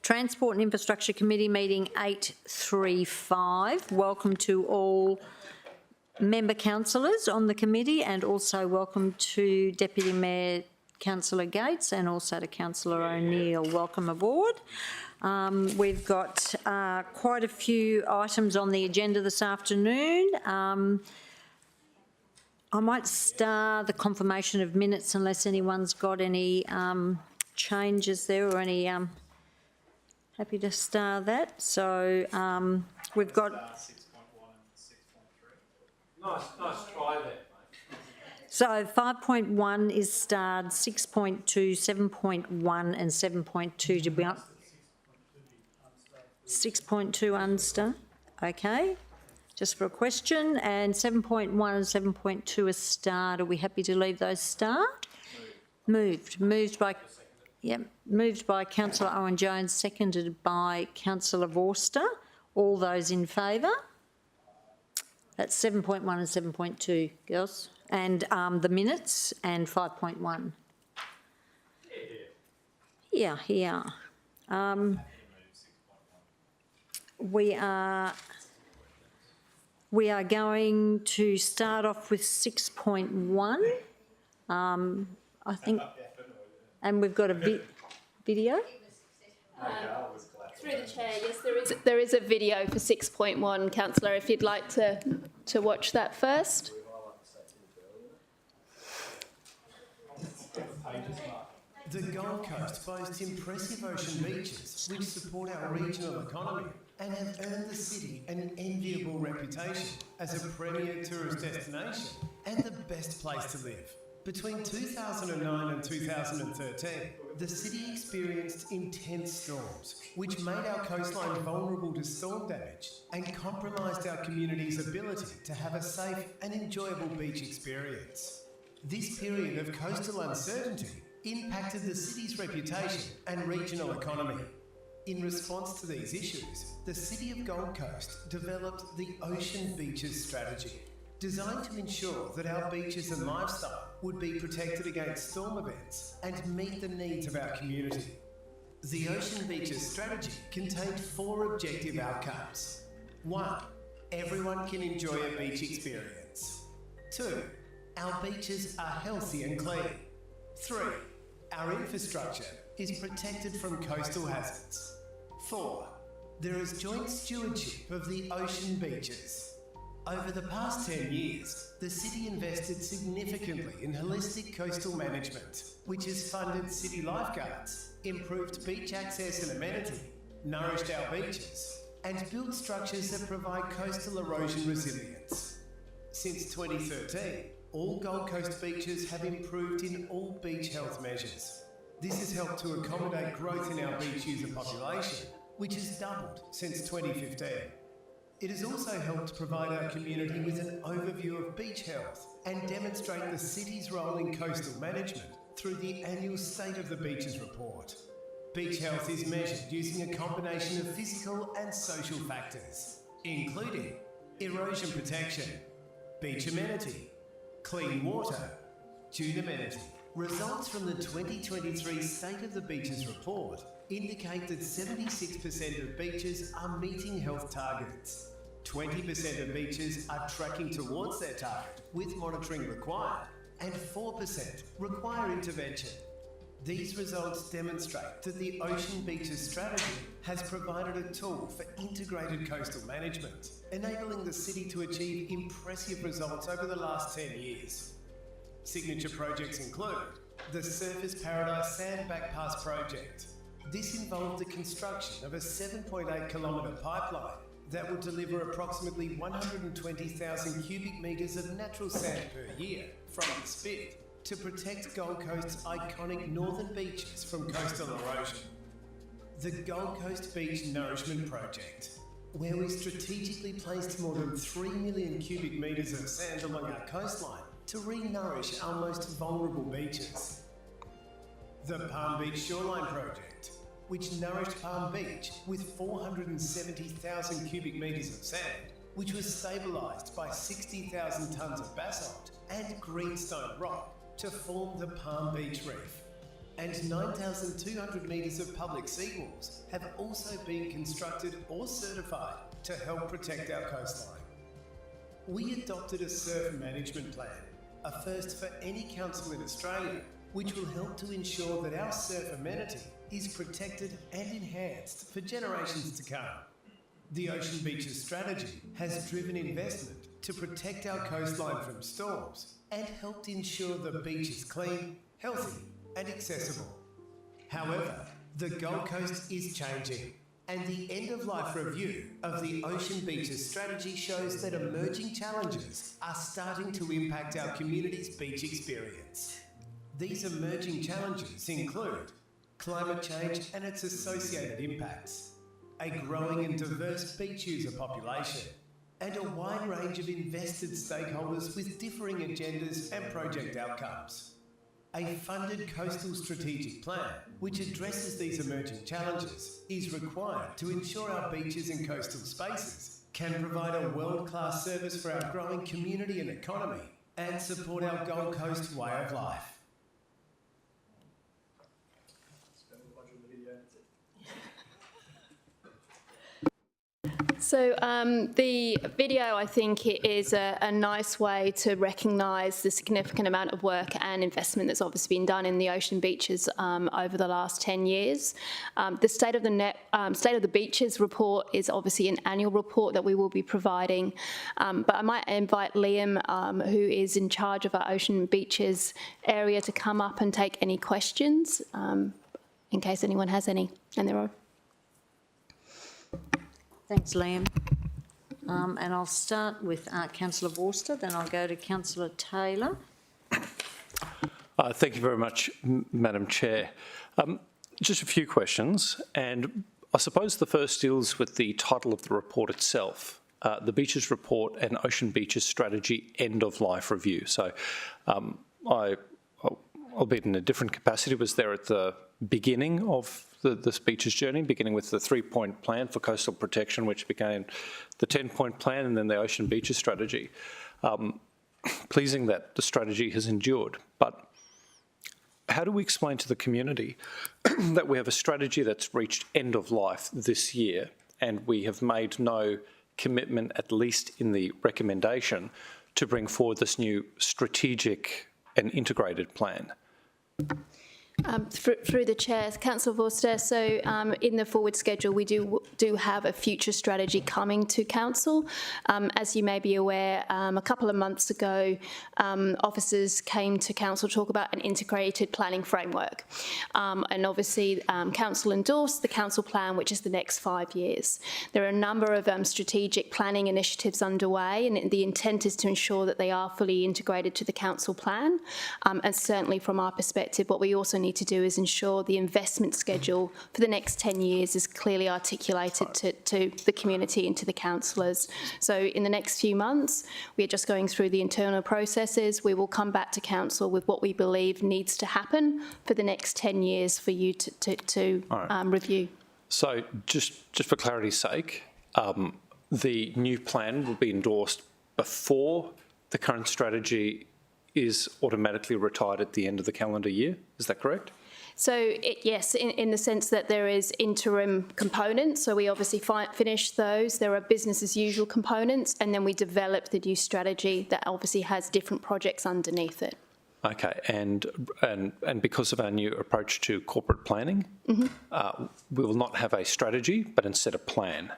Transport and Infrastructure Committee meeting 835. Welcome to all member councillors on the committee, and also welcome to Deputy Mayor Councillor Gates and also to Councillor O'Neill. Welcome aboard. We've got quite a few items on the agenda this afternoon. I might start the confirmation of minutes unless anyone's got any changes there or any... happy to start that. So we've got... 6.1 and 6.3. Nice try there, mate. So 5.1 is starred, 6.2, 7.1 and 7.2 to be up. 6.2 unstar. Okay. Just for a question. And 7.1 and 7.2 are starred. Are we happy to leave those starred? Moved by... Yep, moved by Councillor Owen Jones, seconded by Councillor Vorster. All those in favour? That's 7.1 and 7.2, girls. And the minutes and 5.1. Yeah. We are going to start off with 6.1. I think... And we've got a video. Through the chair, yes, there is a video for 6.1, Councillor, if you'd like to watch that first. The Gold Coast boasts impressive ocean beaches which support our regional economy and have earned the city an enviable reputation as a premier tourist destination and the best place to live. Between 2009 and 2013, the city experienced intense storms, which made our coastline vulnerable to storm damage and compromised our community's ability to have a safe and enjoyable beach experience. This period of coastal uncertainty impacted the city's reputation and regional economy. In response to these issues, the City of Gold Coast developed the Ocean Beaches Strategy, designed to ensure that our beaches and lifestyle would be protected against storm events and meet the needs of our community. The Ocean Beaches Strategy contained 4 objective outcomes. 1. Everyone can enjoy a beach experience. 2. Our beaches are healthy and clean. 3. Our infrastructure is protected from coastal hazards. 4. There is joint stewardship of the ocean beaches. Over the past 10 years, the city invested significantly in holistic coastal management, which has funded city lifeguards, improved beach access and amenity, nourished our beaches, and built structures that provide coastal erosion resilience. Since 2013, all Gold Coast beaches have improved in all beach health measures. This has helped to accommodate growth in our beach user population, which has doubled since 2015. It has also helped provide our community with an overview of beach health and demonstrate the city's role in coastal management through the annual State of the Beaches report. Beach health is measured using a combination of physical and social factors, including erosion protection, beach amenity, clean water, dune amenity. Results from the 2023 State of the Beaches report indicate that 76% of beaches are meeting health targets. 20% of beaches are tracking towards their target with monitoring required, and 4% require intervention. These results demonstrate that the Ocean Beaches Strategy has provided a tool for integrated coastal management, enabling the city to achieve impressive results over the last 10 years. Signature projects include the Surfers Paradise Sandback Pass project. This involved the construction of a 7.8 kilometre pipeline that will deliver approximately 120,000 cubic metres of natural sand per year from the spit to protect Gold Coast's iconic northern beaches from coastal erosion. The Gold Coast Beach Nourishment Project, where we strategically placed more than 3 million cubic metres of sand along our coastline to re-nourish our most vulnerable beaches. The Palm Beach Shoreline Project, which nourished Palm Beach with 470,000 cubic metres of sand, which was stabilised by 60,000 tonnes of basalt and greenstone rock to form the Palm Beach Reef. and 9,200 metres of public seawalls have also been constructed or certified to help protect our coastline. We adopted a surf management plan, a first for any council in Australia, which will help to ensure that our surf amenity is protected and enhanced for generations to come. The Ocean Beaches strategy has driven investment to protect our coastline from storms and helped ensure the beach is clean, healthy and accessible. However, the Gold Coast is changing, and the end-of-life review of the Ocean Beaches strategy shows that emerging challenges are starting to impact our community's beach experience. These emerging challenges include climate change and its associated impacts, a growing and diverse beach user population, and a wide range of invested stakeholders with differing agendas and project outcomes. A funded coastal strategic plan, which addresses these emerging challenges, is required to ensure our beaches and coastal spaces can provide a world-class service for our growing community and economy and support our Gold Coast way of life. So the video, I think, is a nice way to recognise the significant amount of work and investment that's obviously been done in the ocean beaches over the last 10 years. The State of the Beaches report is obviously an annual report that we will be providing, but I might invite Liam, who is in charge of our ocean beaches area, to come up and take any questions in case anyone has any, and there are. Thanks, Liam. And I'll start with Councillor Vorster, then I'll go to Councillor Taylor. Thank you very much, Madam Chair. Just a few questions, and I suppose the first deals with the title of the report itself, the Beaches Report and Ocean Beaches Strategy End-of-Life Review. So albeit in a different capacity, was there at the beginning of this beaches journey, beginning with the 3-point plan for coastal protection, which became the 10-point plan, and then the Ocean Beaches strategy. Pleasing that the strategy has endured, but how do we explain to the community that we have a strategy that's reached end of life this year, and we have made no commitment, at least in the recommendation, to bring forward this new strategic and integrated plan? Through the chair, Councillor Vorster, so in the forward schedule we do have a future strategy coming to council. As you may be aware, a couple of months ago officers came to council to talk about an integrated planning framework, and obviously council endorsed the council plan, which is the next 5 years. There are a number of strategic planning initiatives underway, and the intent is to ensure that they are fully integrated to the council plan, and certainly from our perspective what we also need to do is ensure the investment schedule for the next 10 years is clearly articulated to the community and to the councillors. So in the next few months, we are just going through the internal processes. We will come back to council with what we believe needs to happen for the next 10 years for you to review. So just for clarity's sake, the new plan will be endorsed before the current strategy is automatically retired at the end of the calendar year. Is that correct? So yes, in the sense that there is interim components. So we obviously finish those. There are business as usual components, and then we develop the new strategy that obviously has different projects underneath it. Okay, and because of our new approach to corporate planning, we will not have a strategy, but instead a plan.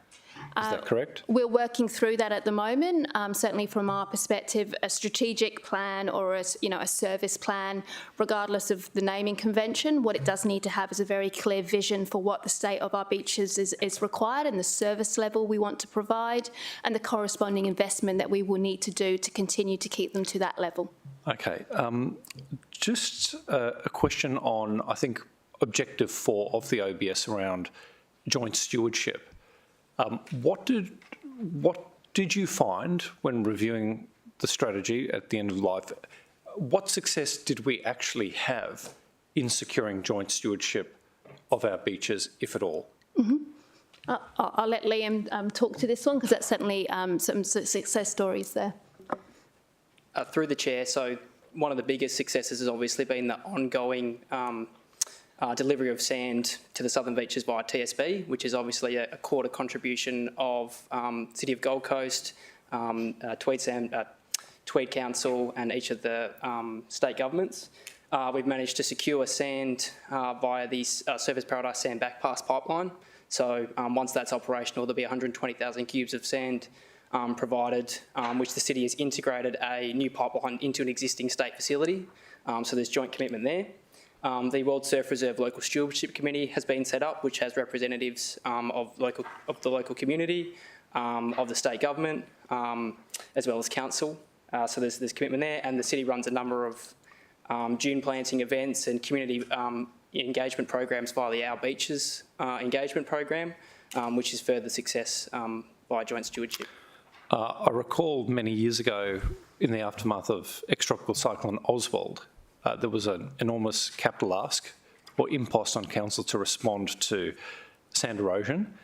Is that correct? We're working through that at the moment. Certainly from our perspective, a strategic plan or a service plan, regardless of the naming convention, what it does need to have is a very clear vision for what the state of our beaches is required and the service level we want to provide and the corresponding investment that we will need to do to continue to keep them to that level. Okay, just a question on, I think, Objective 4 of the OBS around joint stewardship. What did you find when reviewing the strategy at the end of life? What success did we actually have in securing joint stewardship of our beaches, if at all? I'll let Liam talk to this one, because that's certainly some success stories there. Through the chair, so one of the biggest successes has obviously been the ongoing delivery of sand to the southern beaches via TSB, which is obviously a quarter contribution of City of Gold Coast, Tweed Council and each of the state governments. We've managed to secure sand via the Service Paradise Sand Backpass pipeline. So once that's operational, there'll be 120,000 cubes of sand provided, which the city has integrated a new pipeline into an existing state facility. So there's joint commitment there. The World Surf Reserve Local Stewardship Committee has been set up, which has representatives of the local community, of the state government, as well as council. So there's commitment there, and the city runs a number of dune planting events and community engagement programs via the Our Beaches engagement program, which is further success by joint stewardship. I recall many years ago, in the aftermath of ex-tropical cyclone Oswald, there was an enormous capital ask or impost on council to respond to sand erosion.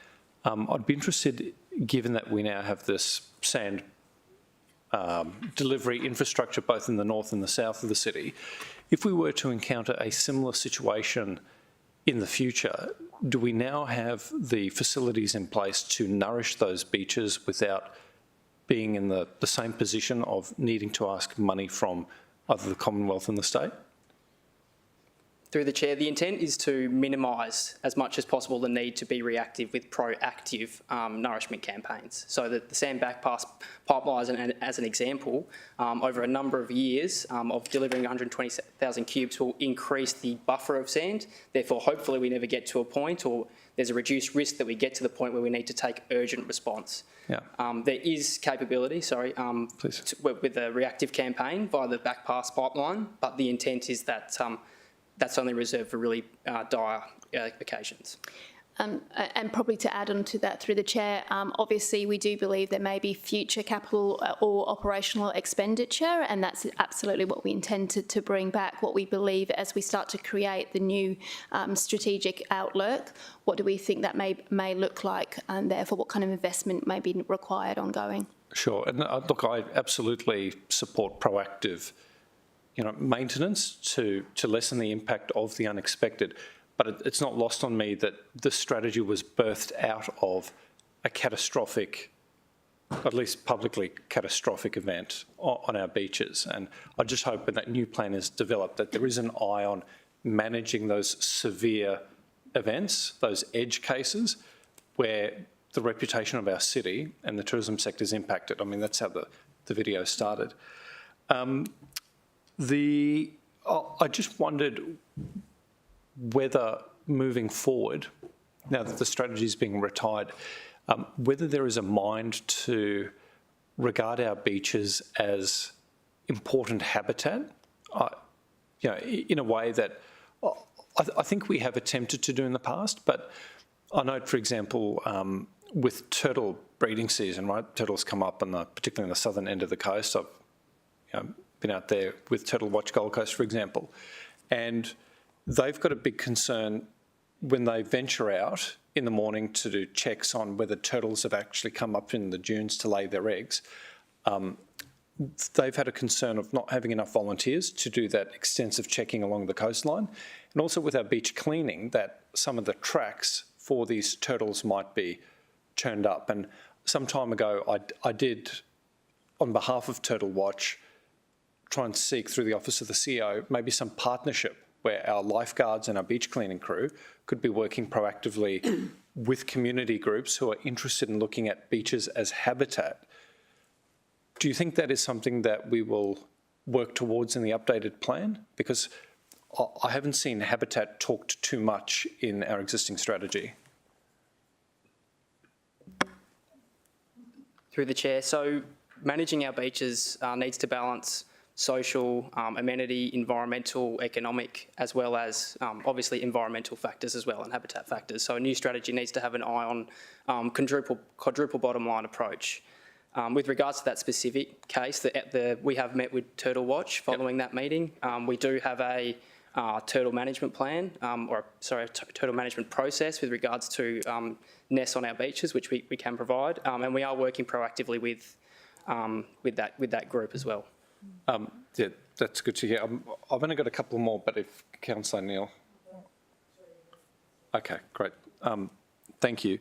I'd be interested, given that we now have this sand delivery infrastructure both in the north and the south of the city, if we were to encounter a similar situation in the future, do we now have the facilities in place to nourish those beaches without being in the same position of needing to ask money from either the Commonwealth and the state? Through the Chair, the intent is to minimise as much as possible the need to be reactive with proactive nourishment campaigns. So that the sand backpass pipeline, as an example, over a number of years of delivering 120,000 cubes will increase the buffer of sand. Therefore, hopefully we never get to a point, or there's a reduced risk that we get to the point where we need to take urgent response. Yeah. There is capability, with a reactive campaign via the backpass pipeline, but the intent is that that's only reserved for really dire occasions. And probably to add on to that through the Chair, obviously we do believe there may be future capital or operational expenditure, and that's absolutely what we intend to bring back. What we believe as we start to create the new strategic outlook, what do we think that may look like, and therefore what kind of investment may be required ongoing? Sure, and look, I absolutely support proactive maintenance to lessen the impact of the unexpected. But it's not lost on me that the strategy was birthed out of a catastrophic, at least publicly catastrophic event on our beaches. And I just hope when that new plan is developed that there is an eye on managing those severe events, those edge cases, where the reputation of our city and the tourism sector is impacted. I mean, that's how the video started. I just wondered whether moving forward, now that the strategy is being retired, whether there is a mind to regard our beaches as important habitat, in a way that I think we have attempted to do in the past. But I note, for example, with turtle breeding season, right? Turtles come up, particularly on the southern end of the coast. I've been out there with Turtle Watch Gold Coast, for example, and they've got a big concern when they venture out in the morning to do checks on whether turtles have actually come up in the dunes to lay their eggs. They've had a concern of not having enough volunteers to do that extensive checking along the coastline, and also with our beach cleaning, that some of the tracks for these turtles might be churned up. And some time ago, I did, on behalf of Turtle Watch, try and seek through the Office of the CEO maybe some partnership where our lifeguards and our beach cleaning crew could be working proactively with community groups who are interested in looking at beaches as habitat. Do you think that is something that we will work towards in the updated plan? Because I haven't seen habitat talked too much in our existing strategy. Through the Chair, so managing our beaches needs to balance social, amenity, environmental, economic, as well as obviously environmental factors as well and habitat factors. So a new strategy needs to have an eye on quadruple bottom line approach. With regards to that specific case, we have met with Turtle Watch following that meeting. We do have a turtle management plan, turtle management process with regards to nests on our beaches, which we can provide, and we are working proactively with that group as well. Yeah, that's good to hear. I've only got a couple more, but if Councillor Neil. Okay, great. Thank you.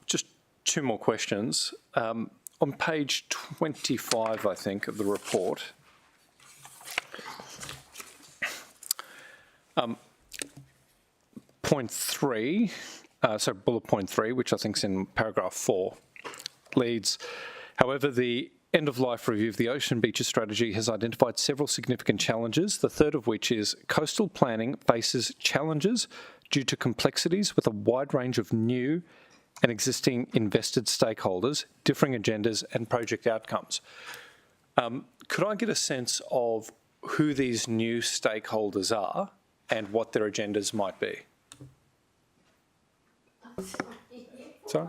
Just two more questions. On page 25, I think, of the report, point 3, so bullet point 3, which I think is in paragraph 4, leads, however, the end-of-life review of the Ocean Beaches strategy has identified several significant challenges, the third of which is coastal planning faces challenges due to complexities with a wide range of new and existing invested stakeholders, differing agendas and project outcomes. Could I get a sense of who these new stakeholders are and what their agendas might be? Sorry?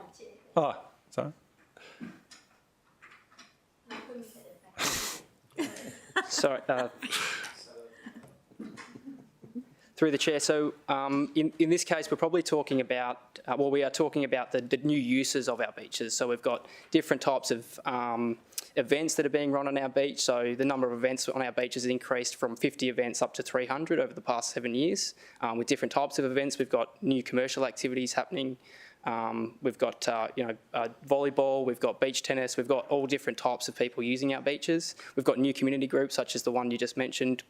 Oh, sorry. Sorry. Through the chair. So in this case, we're probably talking about, we are talking about the new uses of our beaches. So we've got different types of events that are being run on our beach. So the number of events on our beach has increased from 50 events up to 300 over the past 7 years. With different types of events, we've got new commercial activities happening. We've got volleyball, we've got beach tennis, we've got all different types of people using our beaches. We've got new community groups such as the one you just mentioned,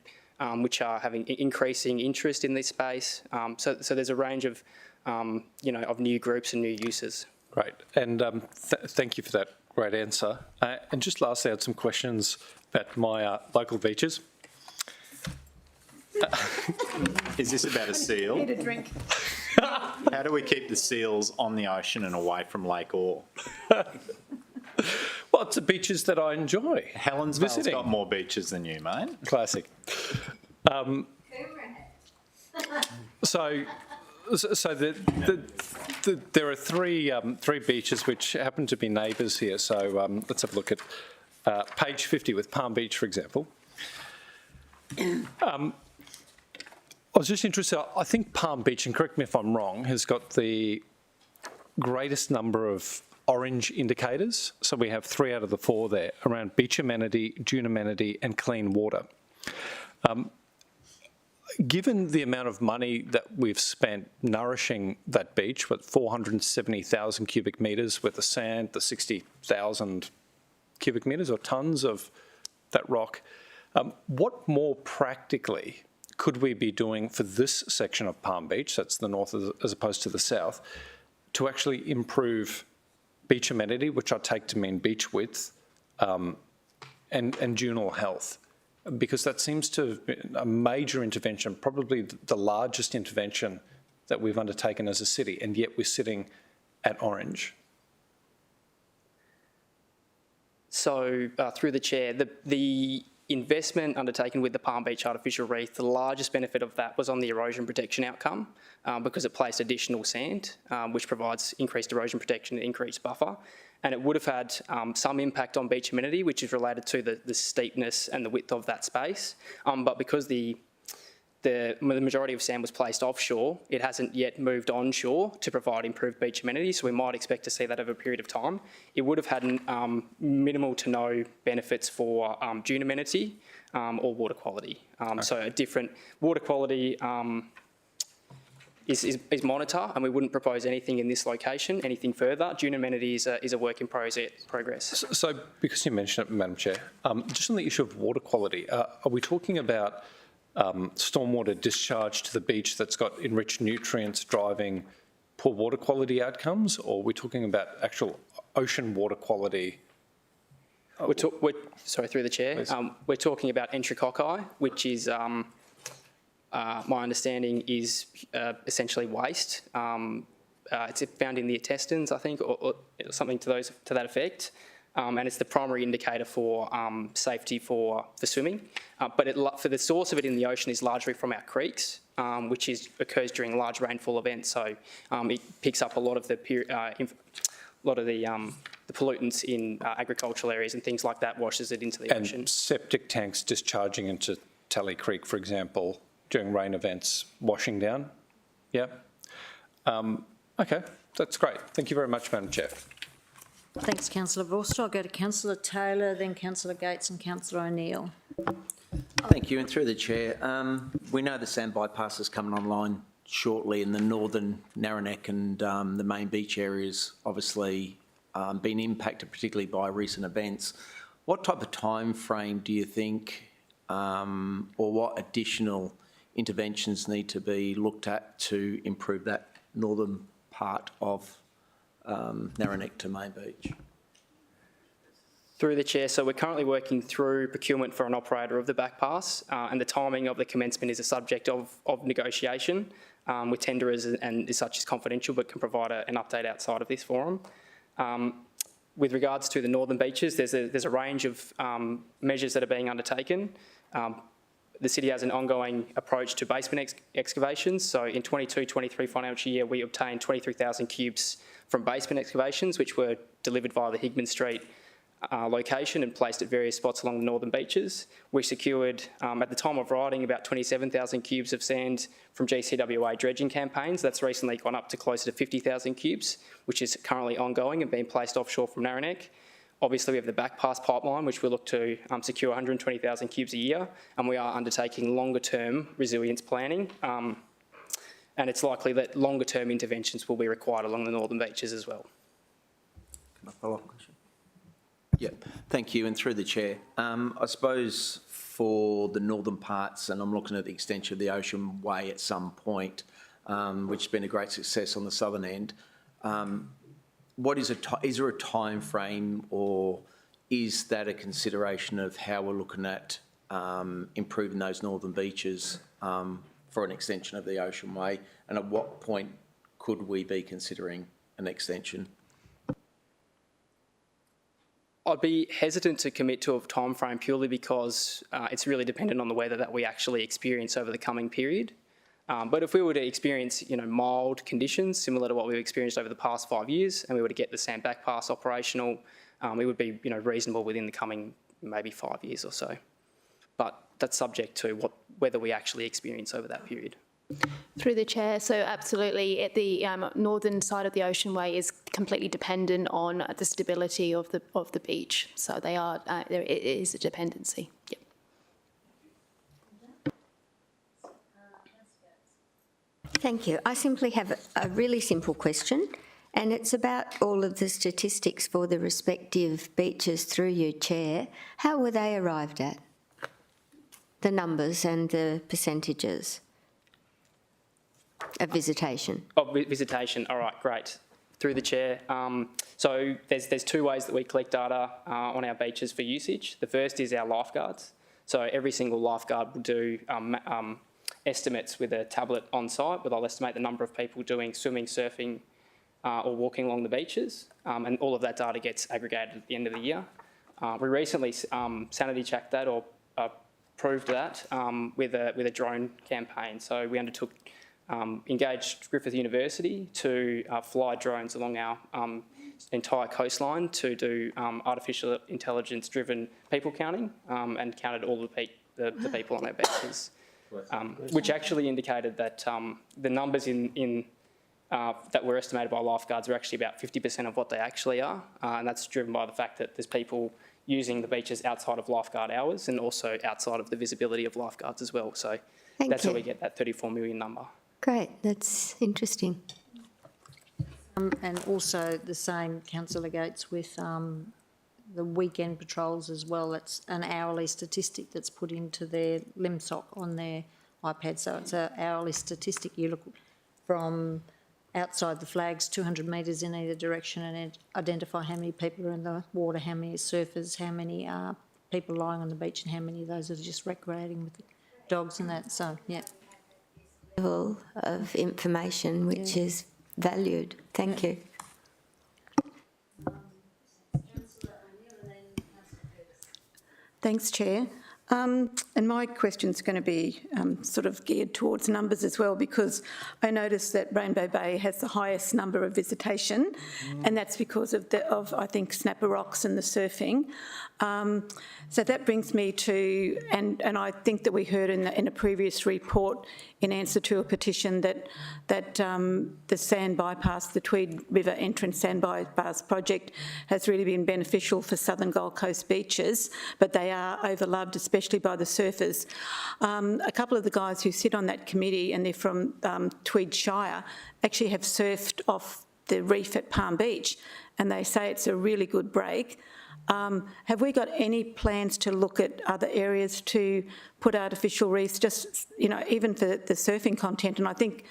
which are having increasing interest in this space. So there's a range of, of new groups and new uses. Great, and thank you for that great answer. And just lastly, I had some questions about my local beaches. Is this about a seal? Need a drink. How do we keep the seals on the ocean and away from Lake Orr? Well, it's the beaches that I enjoy. Helensvale's visiting. got more beaches than you, mate. Classic. So there are three beaches which happen to be neighbours here. So let's have a look at page 50 with Palm Beach, for example. I was just interested, I think Palm Beach, and correct me if I'm wrong, has got the greatest number of orange indicators. So we have 3 out of the 4 there around beach amenity, dune amenity and clean water. Given the amount of money that we've spent nourishing that beach with 470,000 cubic metres with the sand, the 60,000 cubic metres or tonnes of that rock, what more practically could we be doing for this section of Palm Beach, that's the north as opposed to the south, to actually improve beach amenity, which I take to mean beach width, and dunal health? Because that seems to have been a major intervention, probably the largest intervention that we've undertaken as a city, and yet we're sitting at orange. So through the chair, the investment undertaken with the Palm Beach Artificial Reef, the largest benefit of that was on the erosion protection outcome because it placed additional sand, which provides increased erosion protection and increased buffer. And it would have had some impact on beach amenity, which is related to the steepness and the width of that space. But because the majority of sand was placed offshore, it hasn't yet moved onshore to provide improved beach amenity, so we might expect to see that over a period of time. It would have had minimal to no benefits for dune amenity or water quality. So a different water quality is monitor, and we wouldn't propose anything in this location, anything further. Dune amenity is a work in progress. So because you mentioned it, Madam Chair, just on the issue of water quality, are we talking about stormwater discharge to the beach that's got enriched nutrients driving poor water quality outcomes, or are we talking about actual ocean water quality? Sorry, through the chair. We're talking about enterococci, which is, my understanding, is essentially waste. It's found in the intestines, I think, or something to that effect. And it's the primary indicator for safety for swimming. But for the source of it in the ocean is largely from our creeks, which occurs during large rainfall events. So it picks up a lot of the pollutants in agricultural areas and things like that, washes it into the ocean. And septic tanks discharging into Tally Creek, for example, during rain events, washing down? Yeah. Okay, that's great. Thank you very much, Madam Chair. Thanks, Councillor Vorster. I'll go to Councillor Taylor, then Councillor Gates and Councillor O'Neill. Thank you, and through the chair, we know the sand bypass is coming online shortly, and the northern Narranac and the main beach areas obviously been impacted particularly by recent events. What type of time frame do you think, or what additional interventions need to be looked at to improve that northern part of Narranac to Main Beach? Through the Chair, so we're currently working through procurement for an operator of the back pass, and the timing of the commencement is a subject of negotiation with tenderers, and as such is confidential, but can provide an update outside of this forum. With regards to the northern beaches, there's a range of measures that are being undertaken. The city has an ongoing approach to basement excavations. So in 22-23 financial year, we obtained 23,000 cubes from basement excavations, which were delivered via the Hickman Street location and placed at various spots along the northern beaches. We secured, at the time of writing, about 27,000 cubes of sand from GCWA dredging campaigns. That's recently gone up to closer to 50,000 cubes, which is currently ongoing and being placed offshore from Narranac. Obviously, we have the backpass pipeline, which we look to secure 120,000 cubes a year, and we are undertaking longer-term resilience planning. And it's likely that longer-term interventions will be required along the northern beaches as well. Can I follow up question? Yeah, thank you. And through the chair, I suppose for the northern parts, and I'm looking at the extension of the Ocean Way at some point, which has been a great success on the southern end. Is there a time frame, or is that a consideration of how we're looking at improving those northern beaches for an extension of the Ocean Way? And at what point could we be considering an extension? I'd be hesitant to commit to a time frame purely because it's really dependent on the weather that we actually experience over the coming period. But if we were to experience, mild conditions similar to what we've experienced over the past 5 years, and we were to get the sand back pass operational, it would be, reasonable within the coming maybe 5 years or so. But that's subject to whether we actually experience over that period. Through the chair, so absolutely, at the northern side of the Ocean Way is completely dependent on the stability of the beach. So there is a dependency. Yep. Thank you. I simply have a really simple question, and it's about all of the statistics for the respective beaches through you, Chair. How were they arrived at? The numbers and the percentages of visitation? Of visitation, all right, great. Through the chair. So there's two ways that we collect data on our beaches for usage. The first is our lifeguards. So every single lifeguard will do estimates with a tablet on site, where they'll estimate the number of people doing swimming, surfing, or walking along the beaches, and all of that data gets aggregated at the end of the year. We recently sanity checked that, or proved that, with a drone campaign. So we undertook, engaged Griffith University to fly drones along our entire coastline to do artificial intelligence-driven people counting, and counted all the people on our beaches. Which actually indicated that the numbers that were estimated by lifeguards are actually about 50% of what they actually are, and that's driven by the fact that there's people using the beaches outside of lifeguard hours and also outside of the visibility of lifeguards as well. So that's how we get that 34 million number. Great, that's interesting. And also the same, Councillor Gates, with the weekend patrols as well. It's an hourly statistic that's put into their LIMSOC on their iPad. So it's an hourly statistic. You look from outside the flags, 200 metres in either direction, and identify how many people are in the water, how many surfers, how many are people lying on the beach, and how many of those are just recreating with the dogs and that. So, yeah. Level of information which is valued. Thank you. Thanks, Chair. And my question's going to be sort of geared towards numbers as well, because I noticed that Rainbow Bay has the highest number of visitation, and that's because of I think Snapper Rocks and the surfing. So that brings me to, and I think that we heard in a previous report in answer to a petition that the sand bypass, the Tweed River entrance sand bypass project has really been beneficial for southern Gold Coast beaches, but they are overloved, especially especially by the surfers. A couple of the guys who sit on that committee, and they're from Tweed Shire, actually have surfed off the reef at Palm Beach, and they say it's a really good break. Have we got any plans to look at other areas to put artificial reefs, just, you know, even for the surfing content? And I think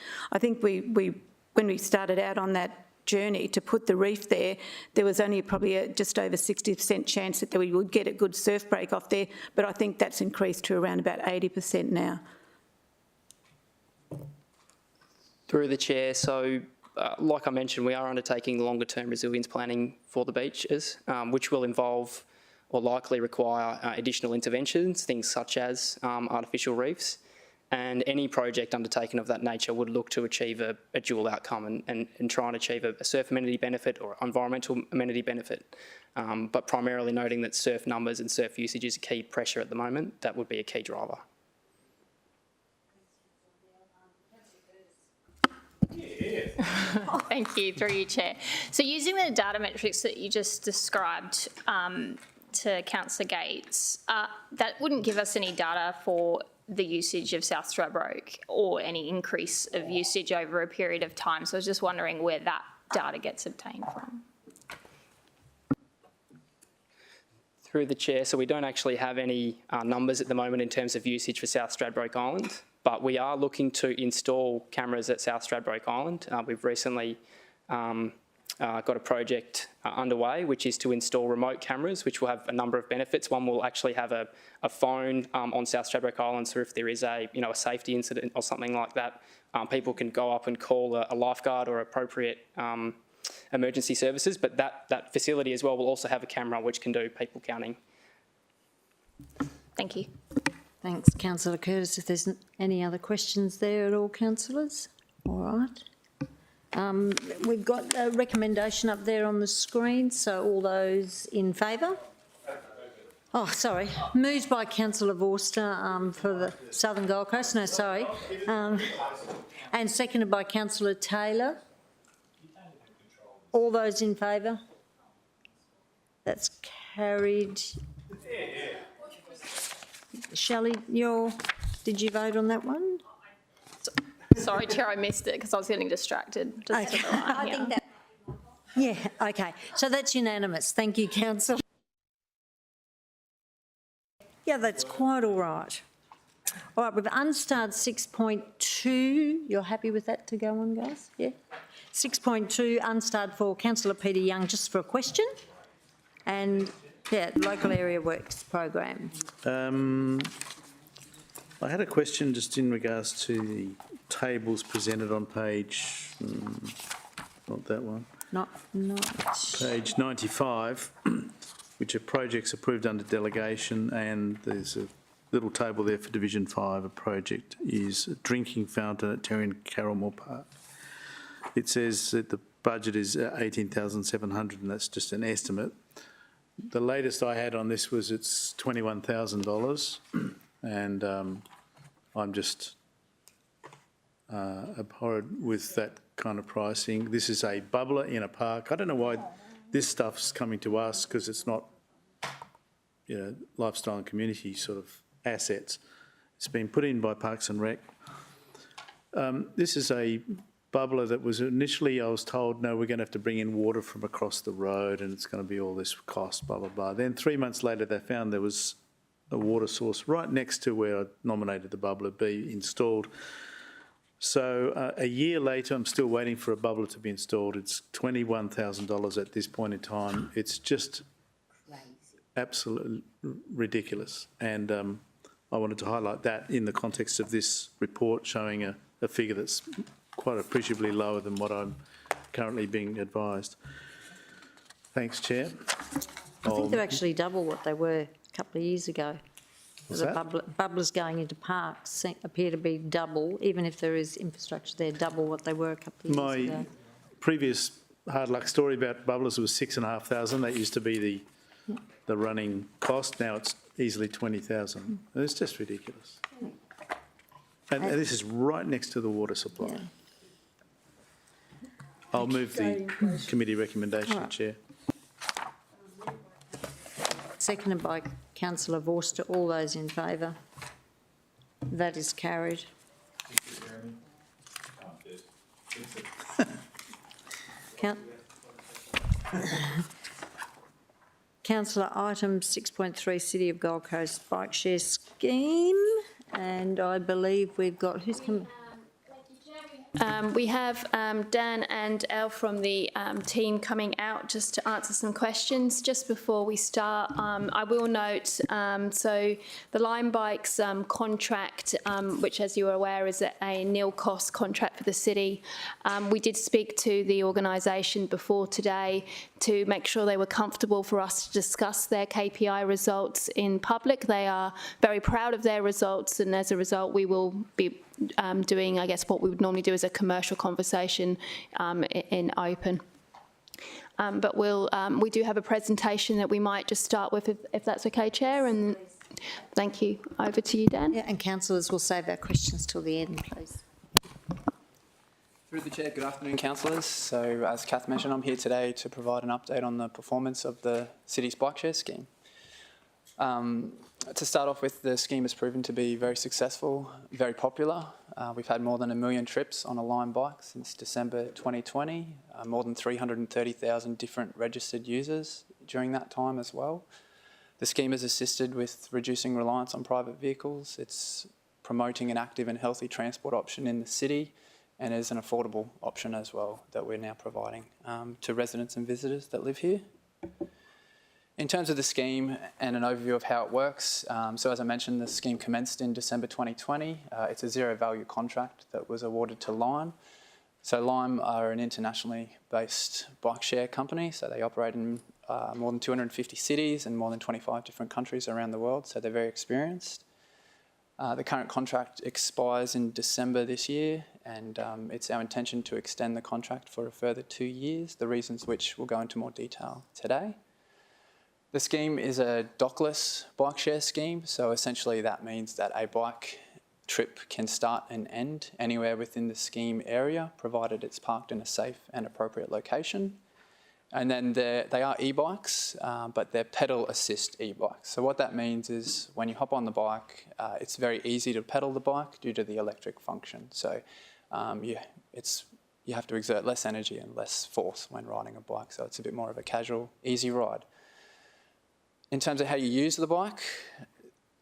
we when we started out on that journey to put the reef there, there was only probably a just over 60% chance that we would get a good surf break off there, but I think that's increased to around about 80% now. Through the chair, so like I mentioned, we are undertaking longer term resilience planning for the beaches, which will involve or likely require additional interventions, things such as artificial reefs. And any project undertaken of that nature would look to achieve a dual outcome and try and achieve a surf amenity benefit or environmental amenity benefit. But primarily noting that surf numbers and surf usage is a key pressure at the moment, that would be a key driver. Thank you, through you, Chair. So using the data metrics that you just described to Councillor Gates, that wouldn't give us any data for the usage of South Stradbroke or any increase of usage over a period of time. So I was just wondering where that data gets obtained from. Through the chair, so we don't actually have any numbers at the moment in terms of usage for South Stradbroke Island, but we are looking to install cameras at South Stradbroke Island. We've recently got a project underway, which is to install remote cameras, which will have a number of benefits. One will actually have a phone on South Stradbroke Island, so if there is a safety incident or something like that, people can go up and call a lifeguard or appropriate emergency services. But that facility as well will also have a camera which can do people counting. Thank you. Thanks, Councillor Curtis. If there's any other questions there at all, councillors? All right. We've got a recommendation up there on the screen, so all those in favour? Oh, sorry. Moved by Councillor Vorster for the Southern Gold Coast. No, sorry. And seconded by Councillor Taylor. All those in favour? That's carried. Shelley, did you vote on that one? Sorry, Chair, I missed it because I was getting distracted. Just to the right, I think that. Yeah, okay. So that's unanimous. Thank you, Councillor. Yeah, that's quite all right. All right, we've unstarred 6.2. You're happy with that to go on, guys? Yeah. 6.2, unstarred for Councillor Peter Young, just for a question. And, yeah, local area works program. I had a question just in regards to the tables presented on page, not that one. Not. Page 95, which are projects approved under delegation, and there's a little table there for Division 5. A project is a drinking fountain at Terry and Carrolmore Park. It says that the budget is 18,700, and that's just an estimate. The latest I had on this was it's $21,000, and I'm just abhorred with that kind of pricing. This is a bubbler in a park. I don't know why this stuff's coming to us, because it's not, lifestyle and community sort of assets. It's been put in by Parks and Rec. This is a bubbler that was initially, I was told, no, we're going to have to bring in water from across the road and it's going to be all this cost, blah, blah, blah. Then 3 months later, they found there was a water source right next to where I nominated the bubbler be installed. So a year later, I'm still waiting for a bubbler to be installed. It's $21,000 at this point in time. It's just absolutely ridiculous. And I wanted to highlight that in the context of this report, showing a figure that's quite appreciably lower than what I'm currently being advised. Thanks, Chair. I think they're actually double what they were a couple of years ago. What's The that? bubblers going into parks appear to be double, even if there is infrastructure there, double what they were a couple of years ago. My previous hard luck story about bubblers was 6,500. That used to be the running cost. Now it's easily 20,000. It's just ridiculous. And this is right next to the water supply. Yeah. I'll move the committee recommendation, All right. Chair. Seconded by Councillor Vorster. All those in favour? That is carried. Councillor, item 6.3, City of Gold Coast Bike Share Scheme, and I believe we've got, who's coming? We have Dan and Elle from the team coming out just to answer some questions. Just before we start, I will note, so the Lime Bikes contract, which as you are aware is a nil cost contract for the city, we did speak to the organisation before today to make sure they were comfortable for us to discuss their KPI results in public. They are very proud of their results, and as a result we will be doing, I guess, what we would normally do as a commercial conversation in open. But we do have a presentation that we might just start with, if that's okay, Chair, and thank you. Over to you, Dan. Yeah, and councillors will save our questions till the end, please. Through the Chair, good afternoon, councillors. So as Kath mentioned, I'm here today to provide an update on the performance of the city's bike share scheme. To start off with, the scheme has proven to be very successful, very popular. We've had more than 1 million trips on a Lime bike since December 2020, more than 330,000 different registered users during that time as well. The scheme has assisted with reducing reliance on private vehicles. It's promoting an active and healthy transport option in the city, and is an affordable option as well that we're now providing to residents and visitors that live here. In terms of the scheme and an overview of how it works, so as I mentioned, the scheme commenced in December 2020. It's a zero value contract that was awarded to Lime. So Lime are an internationally based bike share company, so they operate in more than 250 cities and more than 25 different countries around the world, so they're very experienced. The current contract expires in December this year, and it's our intention to extend the contract for a further 2 years, the reasons which we'll go into more detail today. The scheme is a dockless bike share scheme, so essentially that means that a bike trip can start and end anywhere within the scheme area, provided it's parked in a safe and appropriate location. And then they are e-bikes, but they're pedal assist e-bikes. So what that means is when you hop on the bike, it's very easy to pedal the bike due to the electric function. So you have to exert less energy and less force when riding a bike, so it's a bit more of a casual, easy ride. In terms of how you use the bike,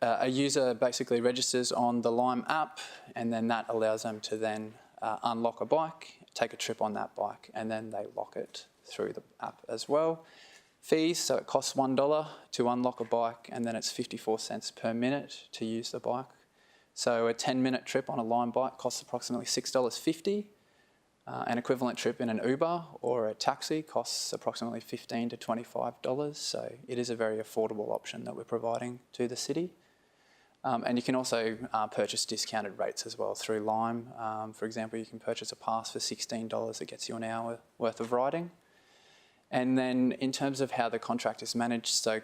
a user basically registers on the Lime app, and then that allows them to then unlock a bike, take a trip on that bike, and then they lock it through the app as well. Fees, so it costs $1 to unlock a bike, and then it's 54 cents per minute to use the bike. So a 10-minute trip on a Lime bike costs approximately $6.50. An equivalent trip in an Uber or a taxi costs approximately $15 to $25, so it is a very affordable option that we're providing to the city. And you can also purchase discounted rates as well through Lime. For example, you can purchase a pass for $16 that gets you an hour worth of riding. And then in terms of how the contract is managed, so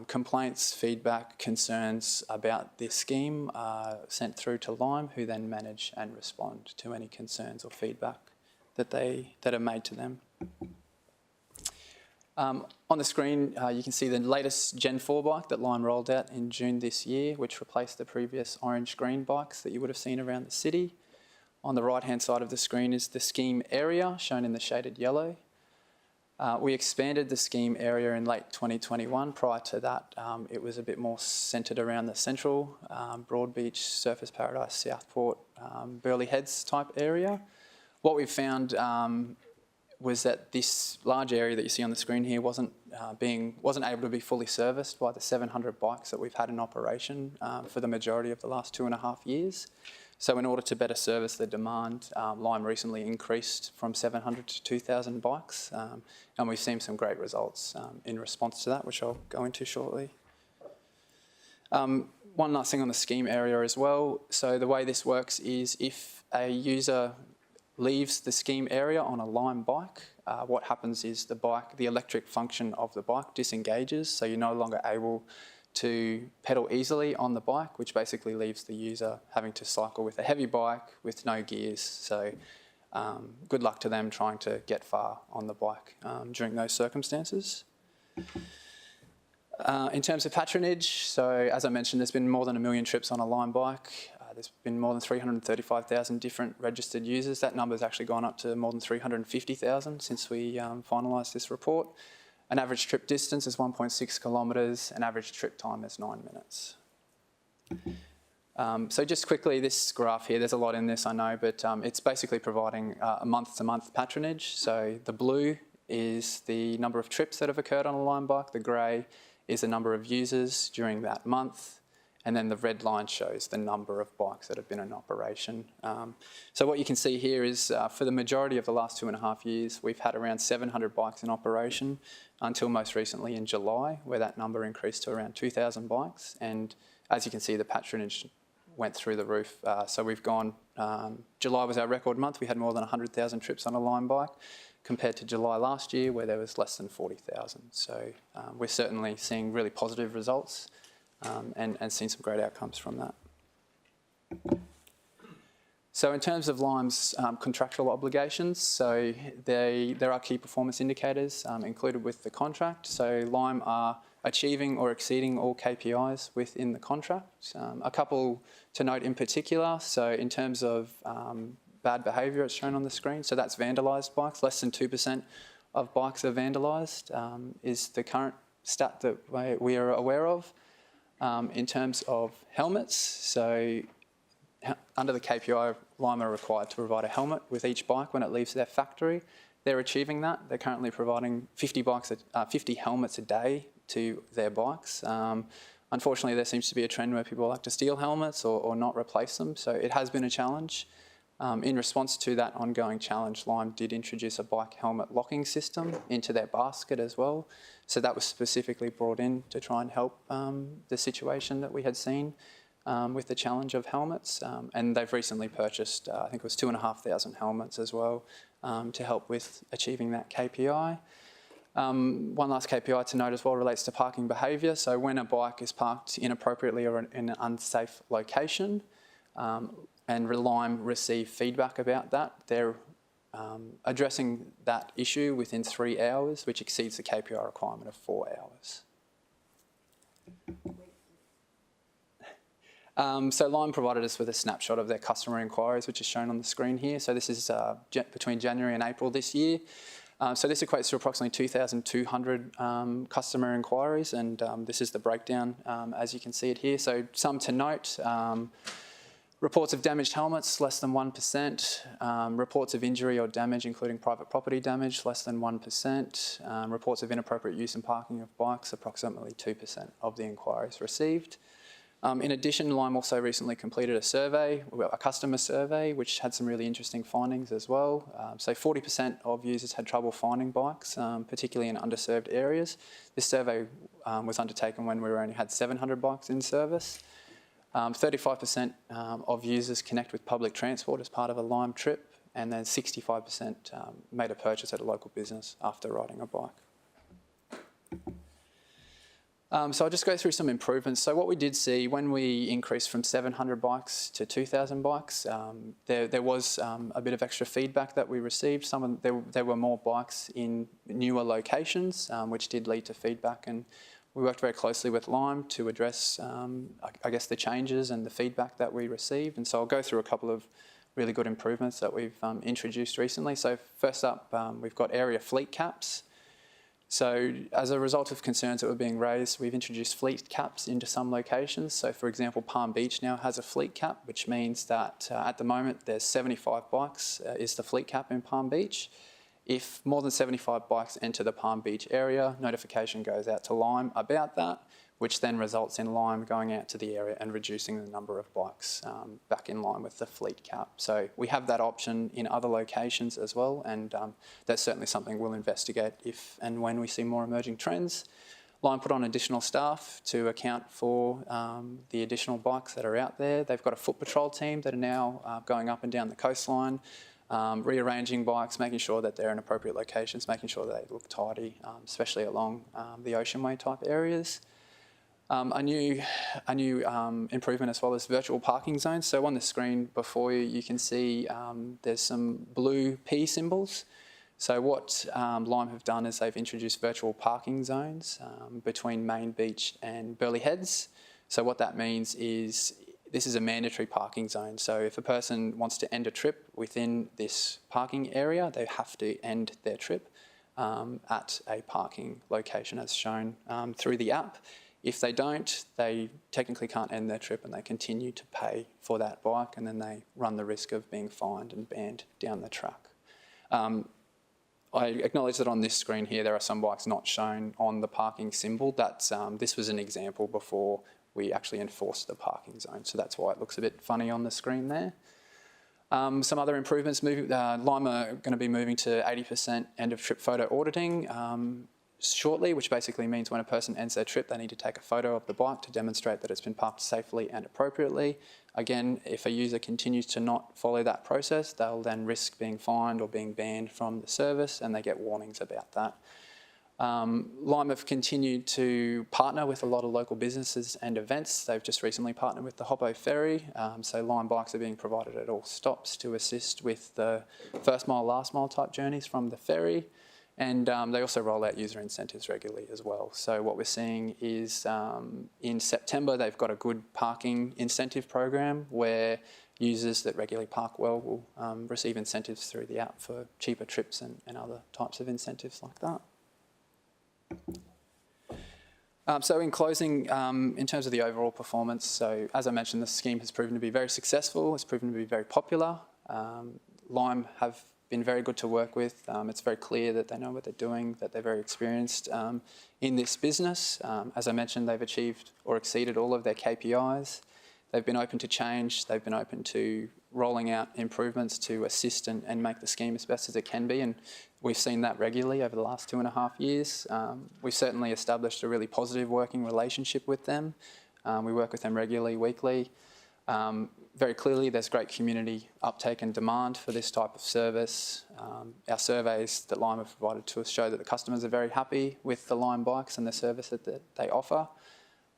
complaints, feedback, concerns about this scheme are sent through to Lime, who then manage and respond to any concerns or feedback that are made to them. On the screen, you can see the latest Gen 4 bike that Lime rolled out in June this year, which replaced the previous orange-green bikes that you would have seen around the city. On the right-hand side of the screen is the scheme area, shown in the shaded yellow. We expanded the scheme area in late 2021. Prior to that, it was a bit more centred around the central, Broadbeach, Surfers Paradise, Southport, Burleigh Heads type area. What we found was that this large area that you see on the screen here wasn't able to be fully serviced by the 700 bikes that we've had in operation for the majority of the last 2.5 years. So in order to better service the demand, Lime recently increased from 700 to 2,000 bikes, and we've seen some great results in response to that, which I'll go into shortly. One last thing on the scheme area as well. So the way this works is if a user leaves the scheme area on a Lime bike, what happens is the electric function of the bike disengages, so you're no longer able to pedal easily on the bike, which basically leaves the user having to cycle with a heavy bike with no gears. So good luck to them trying to get far on the bike during those circumstances. In terms of patronage, so as I mentioned, there's been more than 1 million trips on a Lime bike. There's been more than 335,000 different registered users. That number's actually gone up to more than 350,000 since we finalised this report. An average trip distance is 1.6 kilometres, an average trip time is 9 minutes. So just quickly, this graph here, there's a lot in this, I know, but it's basically providing a month-to-month patronage. So the blue is the number of trips that have occurred on a Lime bike, the grey is the number of users during that month, and then the red line shows the number of bikes that have been in operation. So what you can see here is for the majority of the last 2.5 years, we've had around 700 bikes in operation until most recently in July, where that number increased to around 2,000 bikes. And as you can see, the patronage went through the roof. So we've gone, July was our record month. We had more than 100,000 trips on a Lime bike, compared to July last year where there was less than 40,000. So we're certainly seeing really positive results and seeing some great outcomes from that. So in terms of Lime's contractual obligations, so there are key performance indicators included with the contract. So Lime are achieving or exceeding all KPIs within the contract. A couple to note in particular, so in terms of bad behaviour, it's shown on the screen. So that's vandalised bikes. Less than 2% of bikes are vandalised is the current stat that we are aware of. In terms of helmets, so under the KPI, Lime are required to provide a helmet with each bike when it leaves their factory. They're achieving that. They're currently providing 50 helmets a day to their bikes. Unfortunately, there seems to be a trend where people like to steal helmets or not replace them, so it has been a challenge. In response to that ongoing challenge, Lime did introduce a bike helmet locking system into their basket as well. So that was specifically brought in to try and help the situation that we had seen with the challenge of helmets. And they've recently purchased, I think it was 2,500 helmets as well to help with achieving that KPI. One last KPI to note as well relates to parking behaviour. So when a bike is parked inappropriately or in an unsafe location, and Lime receive feedback about that, they're addressing that issue within 3 hours, which exceeds the KPI requirement of 4 hours. So Lime provided us with a snapshot of their customer inquiries, which is shown on the screen here. So this is between January and April this year. So this equates to approximately 2,200 customer inquiries, and this is the breakdown as you can see it here. So some to note. Reports of damaged helmets, less than 1%. Reports of injury or damage, including private property damage, less than 1%. Reports of inappropriate use and parking of bikes, approximately 2% of the inquiries received. In addition, Lime also recently completed a survey, a customer survey, which had some really interesting findings as well. So 40% of users had trouble finding bikes, particularly in underserved areas. This survey was undertaken when we only had 700 bikes in service. 35% of users connect with public transport as part of a Lime trip, and then 65% made a purchase at a local business after riding a bike. So I'll just go through some improvements. So what we did see when we increased from 700 bikes to 2,000 bikes, there was a bit of extra feedback that we received. There were more bikes in newer locations, which did lead to feedback, and we worked very closely with Lime to address, I guess, the changes and the feedback that we received. And so I'll go through a couple of really good improvements that we've introduced recently. So first up, we've got area fleet caps. So as a result of concerns that were being raised, we've introduced fleet caps into some locations. So for example, Palm Beach now has a fleet cap, which means that at the moment there's 75 bikes is the fleet cap in Palm Beach. If more than 75 bikes enter the Palm Beach area, notification goes out to Lime about that, which then results in Lime going out to the area and reducing the number of bikes back in line with the fleet cap. So we have that option in other locations as well, and that's certainly something we'll investigate if and when we see more emerging trends. Lime put on additional staff to account for the additional bikes that are out there. They've got a foot patrol team that are now going up and down the coastline, rearranging bikes, making sure that they're in appropriate locations, making sure they look tidy, especially along the Oceanway type areas. A new improvement as well as virtual parking zones. So on the screen before you, you can see there's some blue P symbols. So what Lime have done is they've introduced virtual parking zones between Main Beach and Burleigh Heads. So what that means is this is a mandatory parking zone. So if a person wants to end a trip within this parking area, they have to end their trip at a parking location as shown through the app. If they don't, they technically can't end their trip and they continue to pay for that bike, and then they run the risk of being fined and banned down the track. I acknowledge that on this screen here there are some bikes not shown on the parking symbol. This was an example before we actually enforced the parking zone, so that's why it looks a bit funny on the screen there. Some other improvements, Lime are going to be moving to 80% end of trip photo auditing shortly, which basically means when a person ends their trip, they need to take a photo of the bike to demonstrate that it's been parked safely and appropriately. Again, if a user continues to not follow that process, they'll then risk being fined or being banned from the service, and they get warnings about that. Lime have continued to partner with a lot of local businesses and events. They've just recently partnered with the Hoppo Ferry, so Lime bikes are being provided at all stops to assist with the first mile, last mile type journeys from the ferry. And they also roll out user incentives regularly as well. So what we're seeing is in September, they've got a good parking incentive program where users that regularly park well will receive incentives through the app for cheaper trips and other types of incentives like that. So in closing, in terms of the overall performance, so as I mentioned, the scheme has proven to be very successful. It's proven to be very popular. Lime have been very good to work with. It's very clear that they know what they're doing, that they're very experienced in this business. As I mentioned, they've achieved or exceeded all of their KPIs. They've been open to change. They've been open to rolling out improvements to assist and make the scheme as best as it can be. And we've seen that regularly over the last 2.5 years. We've certainly established a really positive working relationship with them. We work with them regularly, weekly. Very clearly, there's great community uptake and demand for this type of service. Our surveys that Lime have provided to us show that the customers are very happy with the Lime bikes and the service that they offer.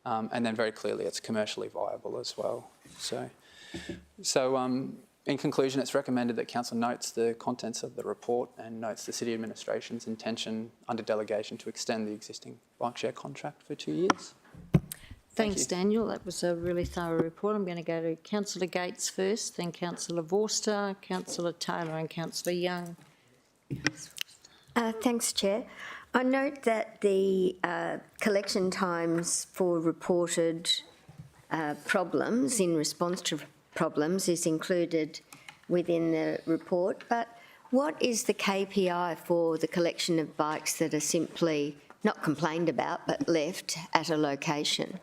And then very clearly, it's commercially viable as well. So in conclusion, it's recommended that Council notes the contents of the report and notes the City Administration's intention under delegation to extend the existing bike share contract for 2 years. Thanks, Daniel. That was a really thorough report. I'm going to go to Councillor Gates first, then Councillor Vorster, Councillor Taylor and Councillor Young. Thanks, Chair. I note that the collection times for reported problems in response to problems is included within the report, but what is the KPI for the collection of bikes that are simply not complained about but left at a location?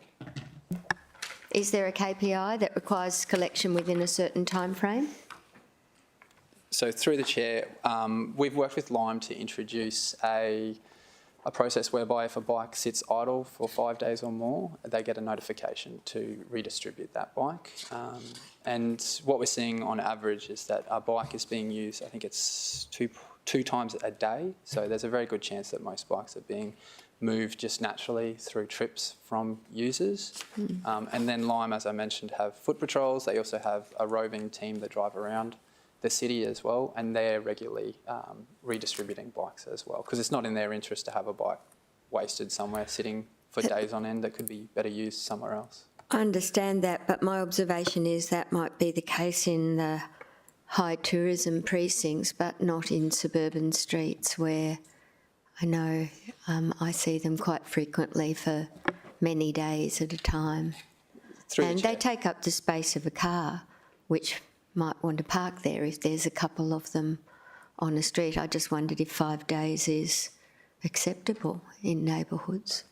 Is there a KPI that requires collection within a certain time frame? So through the Chair, we've worked with Lime to introduce a process whereby if a bike sits idle for 5 days or more, they get a notification to redistribute that bike. And what we're seeing on average is that our bike is being used, I think it's two times a day. So there's a very good chance that most bikes are being moved just naturally through trips from users. And then Lime, as I mentioned, have foot patrols. They also have a roving team that drive around the city as well, and they're regularly redistributing bikes as well, because it's not in their interest to have a bike wasted somewhere sitting for days on end that could be better used somewhere else. I understand that, but my observation is that might be the case in the high tourism precincts, but not in suburban streets where I know I see them quite frequently for many days at a time. And they take up the space of a car, which might want to park there if there's a couple of them on a street. I just wondered if 5 days is acceptable in neighbourhoods.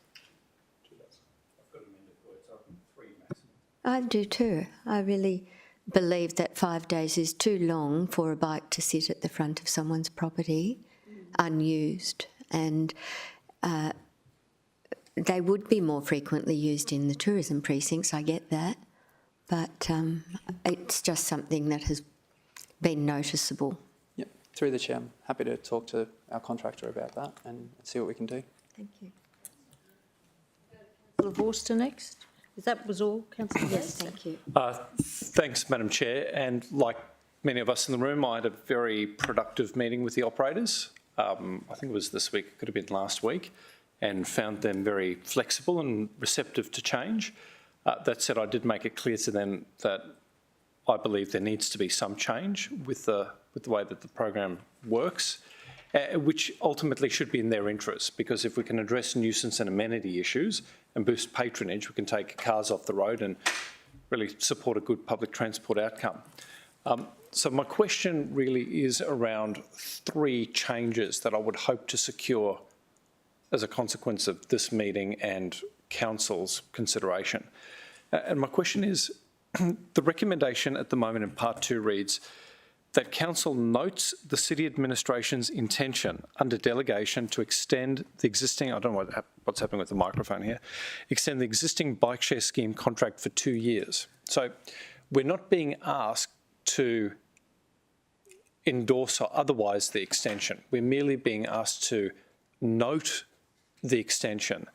I do too. I really believe that 5 days is too long for a bike to sit at the front of someone's property unused, and they would be more frequently used in the tourism precincts, I get that, but it's just something that has been noticeable. Yep, through the Chair, I'm happy to talk to our contractor about that and see what we can do. Thank you. Councillor Vorster next. That was all, Councillor? Yes, thank you. Thanks, Madam Chair. And like many of us in the room, I had a very productive meeting with the operators. I think it was this week, it could have been last week, and found them very flexible and receptive to change. That said, I did make it clear to them that I believe there needs to be some change with the way that the program works, which ultimately should be in their interests, because if we can address nuisance and amenity issues and boost patronage, we can take cars off the road and really support a good public transport outcome. So my question really is around 3 changes that I would hope to secure as a consequence of this meeting and Council's consideration. And my question is, the recommendation at the moment in Part 2 reads that Council notes the City Administration's intention under delegation to extend the existing, I don't know what's happening with the microphone here, extend the existing bike share scheme contract for 2 years. So we're not being asked to endorse or otherwise the extension. We're merely being asked to note the extension.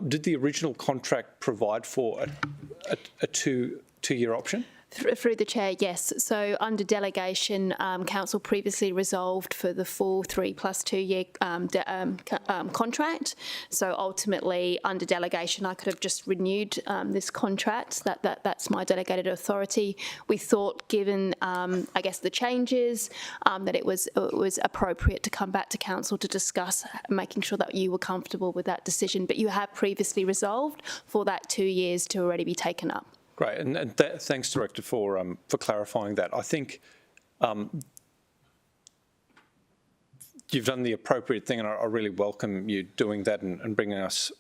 Did the original contract provide for a two-year option? Through the chair, yes. So under delegation, council previously resolved for the full 3 + 2 year contract. So ultimately, under delegation, I could have just renewed this contract. That's my delegated authority. We thought, given I guess the changes, that it was appropriate to come back to council to discuss, making sure that you were comfortable with that decision. But you have previously resolved for that 2 years to already be taken up. Great, and thanks, Director, for clarifying that. I think you've done the appropriate thing, and I really welcome you doing that and bringing us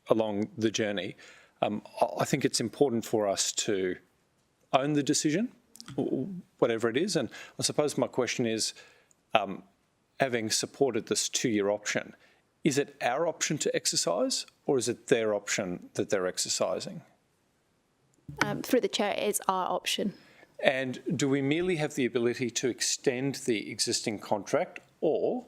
along the journey. I think it's important for us to own the decision, whatever it is. And I suppose my question is, having supported this 2-year option, is it our option to exercise, or is it their option that they're exercising? Through the chair, it's our option. And do we merely have the ability to extend the existing contract, or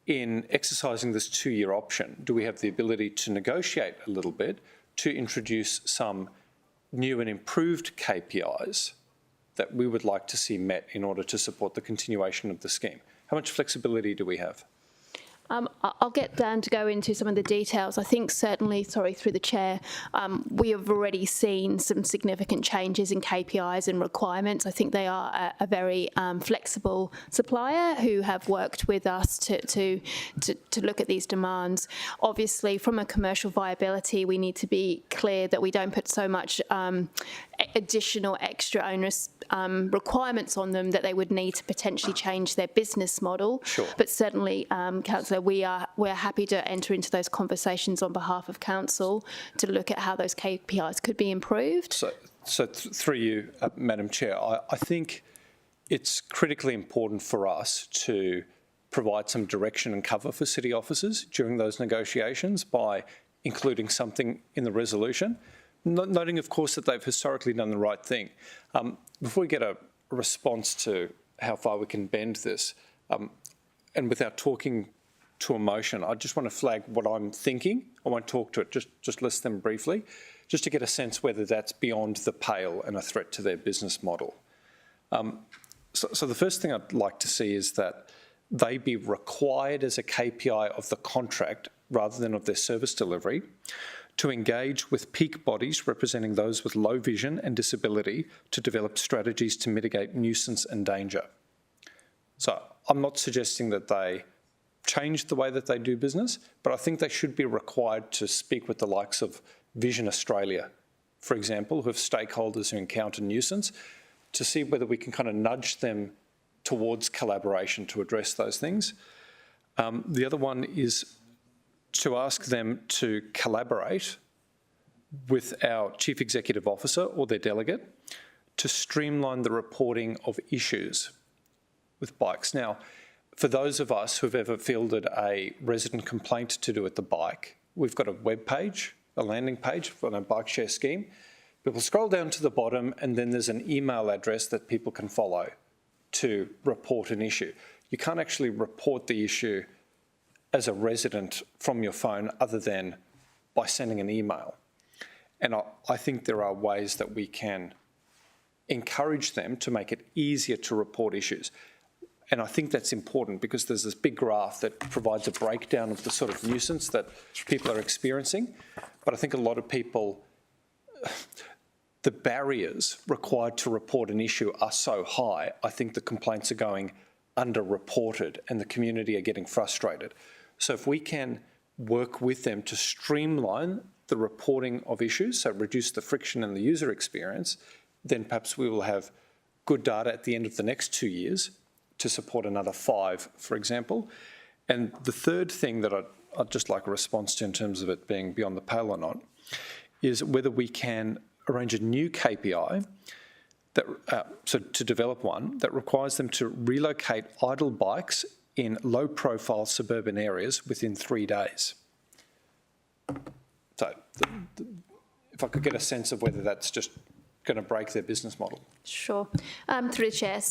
in exercising this 2-year option, do we have the ability to negotiate a little bit to introduce some new and improved KPIs that we would like to see met in order to support the continuation of the scheme? How much flexibility do we have? I'll get Dan to go into some of the details. I think certainly, through the chair, we have already seen some significant changes in KPIs and requirements. I think they are a very flexible supplier who have worked with us to look at these demands. Obviously, from a commercial viability, we need to be clear that we don't put so much additional extra onerous requirements on them that they would need to potentially change their business model. Sure. But certainly, Councillor, we're happy to enter into those conversations on behalf of Council to look at how those KPIs could be improved. So through you, Madam Chair, I think it's critically important for us to provide some direction and cover for city officers during those negotiations by including something in the resolution, noting, of course, that they've historically done the right thing. Before we get a response to how far we can bend this, and without talking to emotion, I just want to flag what I'm thinking. I won't talk to it, just list them briefly, just to get a sense whether that's beyond the pale and a threat to their business model. So the first thing I'd like to see is that they be required as a KPI of the contract rather than of their service delivery to engage with peak bodies representing those with low vision and disability to develop strategies to mitigate nuisance and danger. So I'm not suggesting that they change the way that they do business, but I think they should be required to speak with the likes of Vision Australia, for example, who have stakeholders who encounter nuisance, to see whether we can kind of nudge them towards collaboration to address those things. The other one is to ask them to collaborate with our Chief Executive Officer or their delegate to streamline the reporting of issues with bikes. Now, for those of us who've ever fielded a resident complaint to do with the bike, we've got a web page, a landing page for a bike share scheme. People scroll down to the bottom and then there's an email address that people can follow to report an issue. You can't actually report the issue as a resident from your phone other than by sending an email. And I think there are ways that we can encourage them to make it easier to report issues. And I think that's important because there's this big graph that provides a breakdown of the sort of nuisance that people are experiencing. But I think a lot of people, the barriers required to report an issue are so high, I think the complaints are going underreported and the community are getting frustrated. So if we can work with them to streamline the reporting of issues, so reduce the friction in the user experience, then perhaps we will have good data at the end of the next 2 years to support another 5, for example. And the third thing that I'd just like a response to in terms of it being beyond the pale or not is whether we can arrange a new KPI that, so to develop one that requires them to relocate idle bikes in low-profile suburban areas within 3 days. So if I could get a sense of whether that's just going to break their business model. Sure. Through the chair.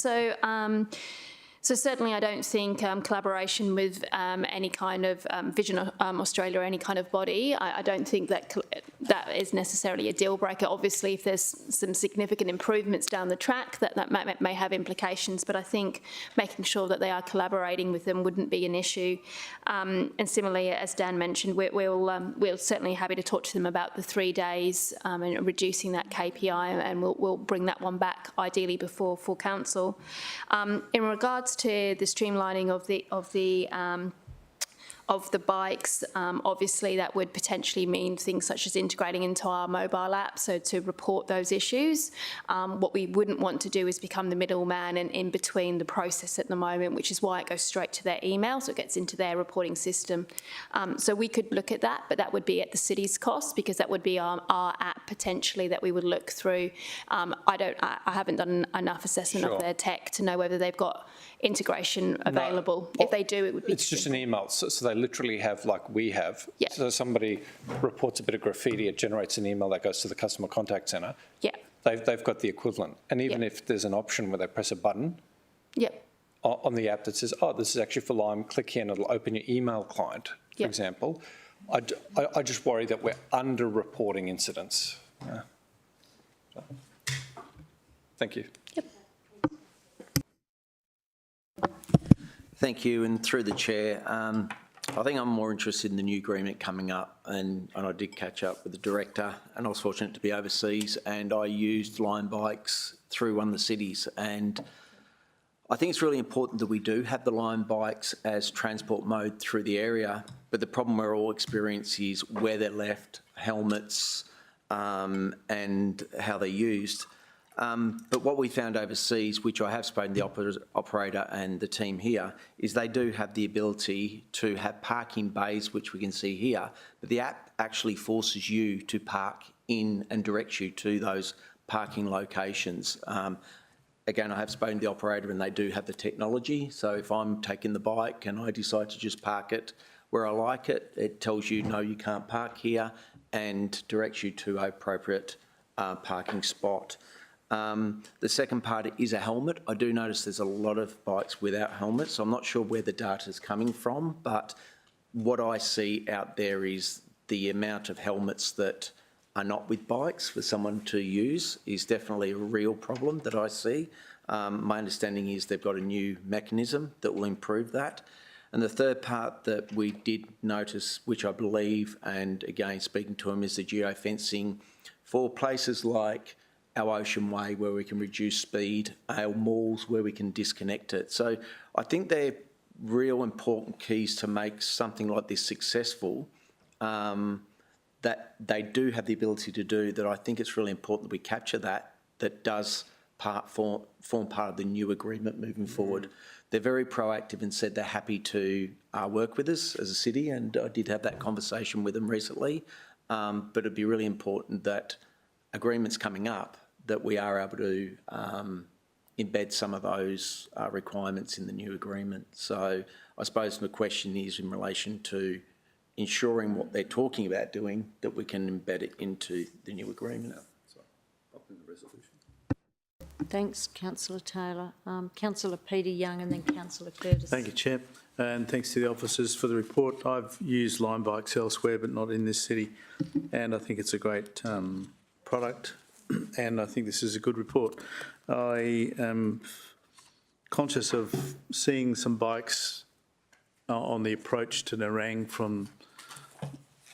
So certainly I don't think collaboration with any kind of Vision Australia or any kind of body, I don't think that is necessarily a deal breaker. Obviously, if there's some significant improvements down the track, that may have implications, but I think making sure that they are collaborating with them wouldn't be an issue. And similarly, as Dan mentioned, we're certainly happy to talk to them about the 3 days and reducing that KPI, and we'll bring that one back ideally before full council. In regards to the streamlining of the bikes, obviously that would potentially mean things such as integrating into our mobile app, so to report those issues. What we wouldn't want to do is become the middleman and in between the process at the moment, which is why it goes straight to their email, so it gets into their reporting system. So we could look at that, but that would be at the city's cost because that would be our app potentially that we would look through. I haven't done enough assessment of their tech to know whether they've got integration available. No. If they do, it would be It's just an email, so they literally have, like we have. Yeah. So somebody reports a bit of graffiti, it generates an email that goes to the customer contact centre. Yeah. They've got the equivalent. And even if there's an option where they press a button on the app that says, oh, this is actually for Lime, click here and it'll open your email client, for example. I just worry that we're under-reporting incidents. Yeah. So, thank you. Thank you, and through the chair, I think I'm more interested in the new agreement coming up, and I did catch up with the director, and I was fortunate to be overseas, and I used Lime bikes through one of the cities, and I think it's really important that we do have the Lime bikes as transport mode through the area, but the problem we're all experiencing is where they're left, helmets, and how they're used. But what we found overseas, which I have spoken to the operator and the team here, is they do have the ability to have parking bays, which we can see here, but the app actually forces you to park in and directs you to those parking locations. Again, I have spoken to the operator and they do have the technology, so if I'm taking the bike and I decide to just park it where I like it, it tells you, no, you can't park here, and directs you to an appropriate parking spot. The second part is a helmet. I do notice there's a lot of bikes without helmets, so I'm not sure where the data is coming from, but what I see out there is the amount of helmets that are not with bikes for someone to use is definitely a real problem that I see. My understanding is they've got a new mechanism that will improve that. And the third part that we did notice, which I believe, and again speaking to them, is the geofencing for places like our Ocean Way where we can reduce speed, our malls where we can disconnect it. So I think they're real important keys to make something like this successful, that they do have the ability to do, that I think it's really important that we capture that does form part of the new agreement moving forward. They're very proactive and said they're happy to work with us as a city, and I did have that conversation with them recently, but it'd be really important that agreements coming up that we are able to embed some of those requirements in the new agreement. So I suppose the question is in relation to ensuring what they're talking about doing, that we can embed it into the new agreement. So, up in the resolution. Thanks, Councillor Taylor. Councillor Peter Young and then Councillor Curtis. Thank you, Chair. And thanks to the officers for the report. I've used Lime bikes elsewhere, but not in this city. And I think it's a great product. And I think this is a good report. I am conscious of seeing some bikes on the approach to Nerang from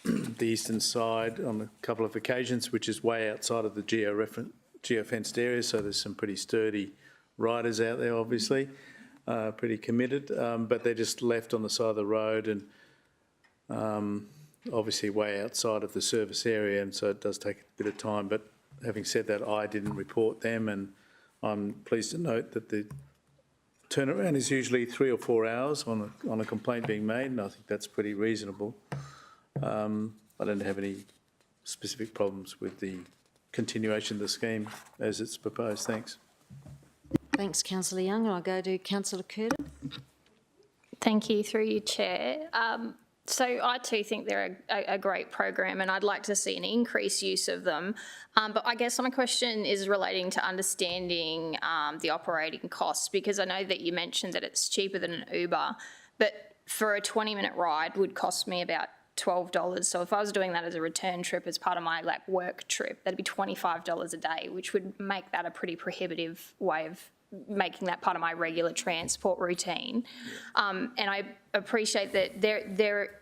the eastern side on a couple of occasions, which is way outside of the geofenced area, so there's some pretty sturdy riders out there, obviously, pretty committed, but they're just left on the side of the road and obviously way outside of the service area, and so it does take a bit of time. But having said that, I didn't report them, and I'm pleased to note that the turnaround is usually 3 or 4 hours on a complaint being made, and I think that's pretty reasonable. I don't have any specific problems with the continuation of the scheme as it's proposed. Thanks. Thanks, Councillor Young. I'll go to Councillor Curtin. Thank you, through you, Chair. So I too think they're a great program, and I'd like to see an increased use of them. But I guess my question is relating to understanding the operating costs, because I know that you mentioned that it's cheaper than an Uber, but for a 20-minute ride would cost me about $12. So if I was doing that as a return trip as part of my work trip, that'd be $25 a day, which would make that a pretty prohibitive way of making that part of my regular transport routine. And I appreciate that they're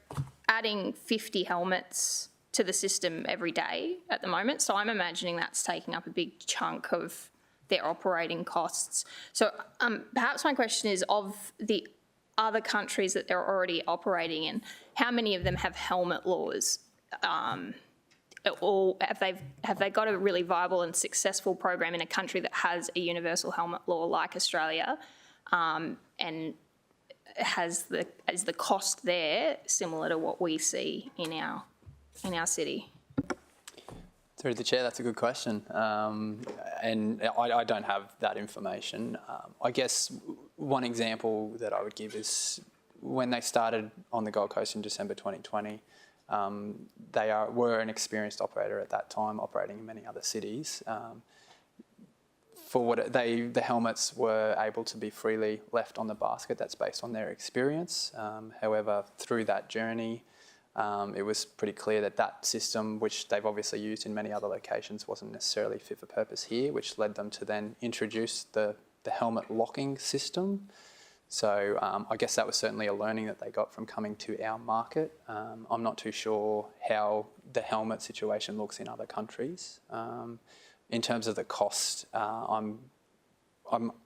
adding 50 helmets to the system every day at the moment. So I'm imagining that's taking up a big chunk of their operating costs. So perhaps my question is, of the other countries that they're already operating in, how many of them have helmet laws? Or have they got a really viable and successful program in a country that has a universal helmet law like Australia, and is the cost there similar to what we see in our city? Through the chair, that's a good question, and I don't have that information. I guess one example that I would give is when they started on the Gold Coast in December 2020. They were an experienced operator at that time, operating in many other cities. The helmets were able to be freely left on the basket. That's based on their experience. However, through that journey, it was pretty clear that that system, which they've obviously used in many other locations, wasn't necessarily fit for purpose here, which led them to then introduce the helmet locking system. So I guess that was certainly a learning that they got from coming to our market. I'm not too sure how the helmet situation looks in other countries. In terms of the cost, my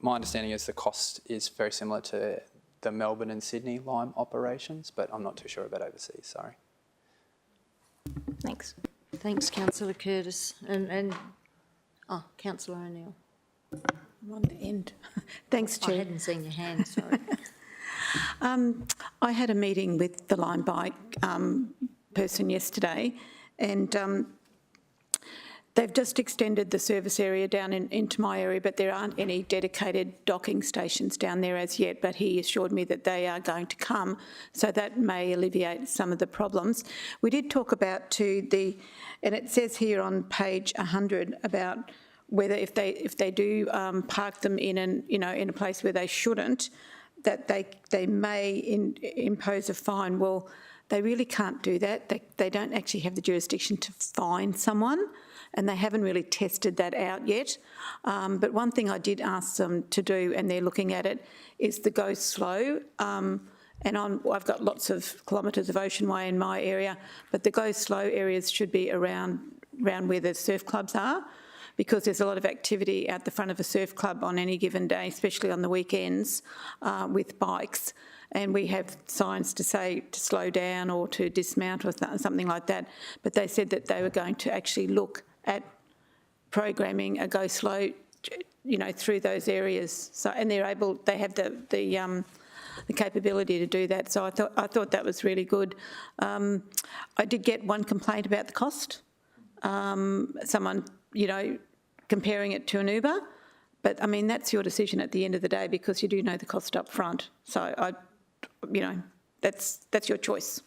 understanding is the cost is very similar to the Melbourne and Sydney Lime operations, but I'm not too sure about overseas, sorry. Thanks. Thanks, Councillor Curtis. Councillor O'Neill. I'm on the end. Thanks, Chair. I hadn't seen your hand, sorry. I had a meeting with the Lime Bike person yesterday, and they've just extended the service area down into my area, but there aren't any dedicated docking stations down there as yet, but he assured me that they are going to come, so that may alleviate some of the problems. We did talk about and it says here on page 100 about whether if they do park them in a place where they shouldn't, that they may impose a fine. Well, they really can't do that. They don't actually have the jurisdiction to fine someone, and they haven't really tested that out yet. But one thing I did ask them to do, and they're looking at it, is the go slow. I've got lots of kilometres of ocean way in my area, but the go slow areas should be around where the surf clubs are, because there's a lot of activity out the front of a surf club on any given day, especially on the weekends, with bikes. And we have signs to say to slow down or to dismount or something like that. But they said that they were going to actually look at programming a go slow, through those areas. So, and they have the capability to do that. So I thought that was really good. I did get one complaint about the cost. Someone, comparing it to an Uber, but I mean, that's your decision at the end of the day, because you do know the cost up front. So that's your choice.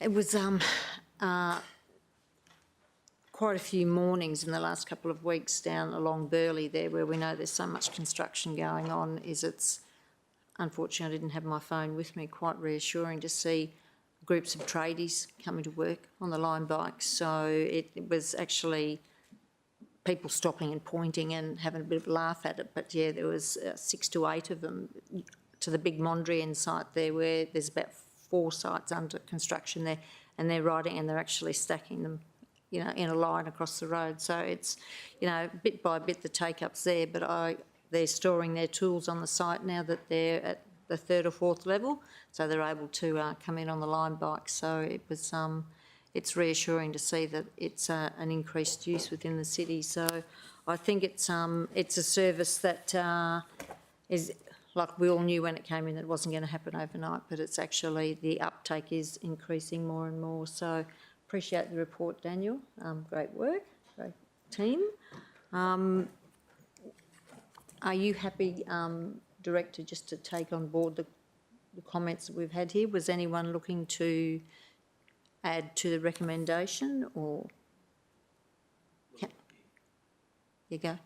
It was quite a few mornings in the last couple of weeks down along Burleigh there, where we know there's so much construction going on. Unfortunately, I didn't have my phone with me, quite reassuring to see groups of tradies coming to work on the Lime bikes. So it was actually people stopping and pointing and having a bit of a laugh at it. But yeah, there was 6 to 8 of them to the big Mondrian site there, where there's about 4 sites under construction there, and they're actually stacking them, you know, in a line across the road. So it's, you know, bit by bit the take-up's there, but they're storing their tools on the site now that they're at the 3rd or 4th level, so they're able to come in on the line bike. So it was, it's reassuring to see that it's an increased use within the city. So I think it's a service that is, like we all knew when it came in, that it wasn't going to happen overnight, but it's actually, the uptake is increasing more and more. So appreciate the report, Daniel. Great work, great team. Are you happy, Director, just to take on board the comments that we've had here? Was anyone looking to add to the recommendation, or? You go.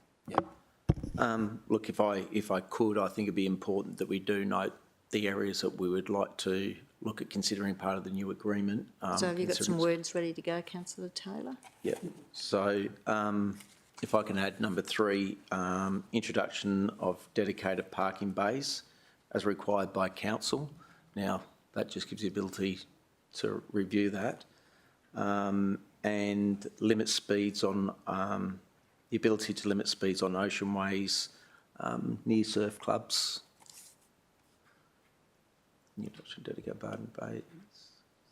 Look, if I could, I think it'd be important that we do note the areas that we would like to look at considering part of the new agreement. So have you got some words ready to go, Councillor Taylor? Yeah. So if I can add number 3, introduction of dedicated parking bays as required by council. Now, that just gives the ability to review that. And limit speeds on, the ability to limit speeds on ocean ways, near surf clubs. Introduction dedicated parking bays,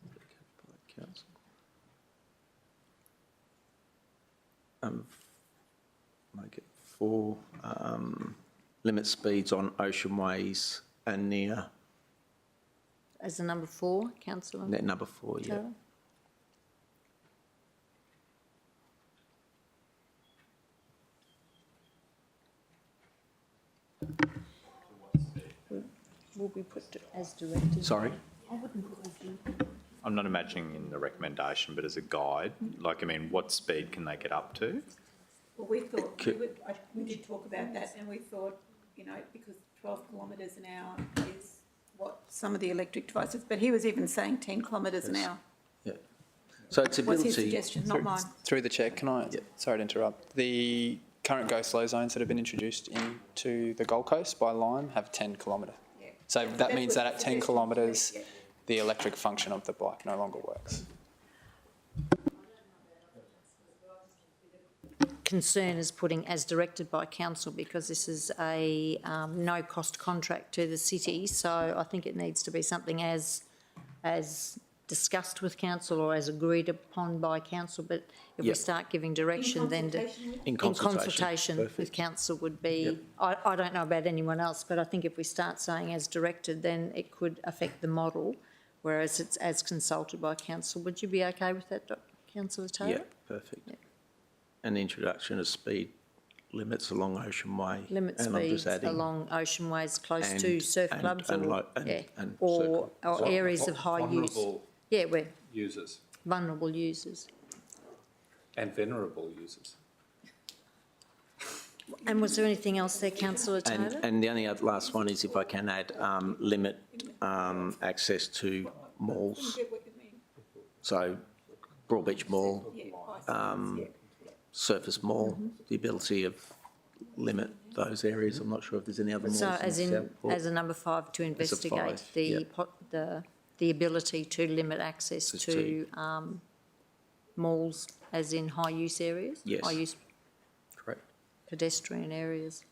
dedicated by council. Make it 4, limit speeds on ocean ways and near. As a number 4, Councillor? Number 4, yeah. Will be put as directed? Sorry? I wouldn't put as directed. I'm not imagining in the recommendation, but as a guide, like, I mean, what speed can they get up to? Well, we thought, we did talk about that, and we thought, you know, because 12 kilometres an hour is what some of the electric devices, but he was even saying 10 kilometres an hour. Yeah. So it's ability. What's his suggestion, not mine? Through the chair, can I, sorry to interrupt, the current go slow zones that have been introduced into the Gold Coast by Lime have 10 kilometre. Yeah. So that means that at 10 kilometres, the electric function of the bike no longer works. Concern is putting as directed by council, because this is a no-cost contract to the city, so I think it needs to be something as discussed with council or as agreed upon by council. But if we start giving direction, then in consultation with council would be, I don't know about anyone else, but I think if we start saying as directed, then it could affect the model, whereas it's as consulted by council. Would you be okay with that, Councillor Taylor? Yeah, perfect. Yeah. And the introduction of speed limits along Ocean Way. Limit speeds along ocean ways close to surf clubs or areas of high use. Yeah, where users. Vulnerable users. And venerable users. And was there anything else there, Councillor Taylor? And the only other last one is, if I can add, limit access to malls. So Broadbeach Mall, Surface Mall, the ability of limit those areas. I'm not sure if there's any other malls. So as a number 5, to investigate the ability to limit access to malls, as in high use areas? Yes. High use correct. Pedestrian areas.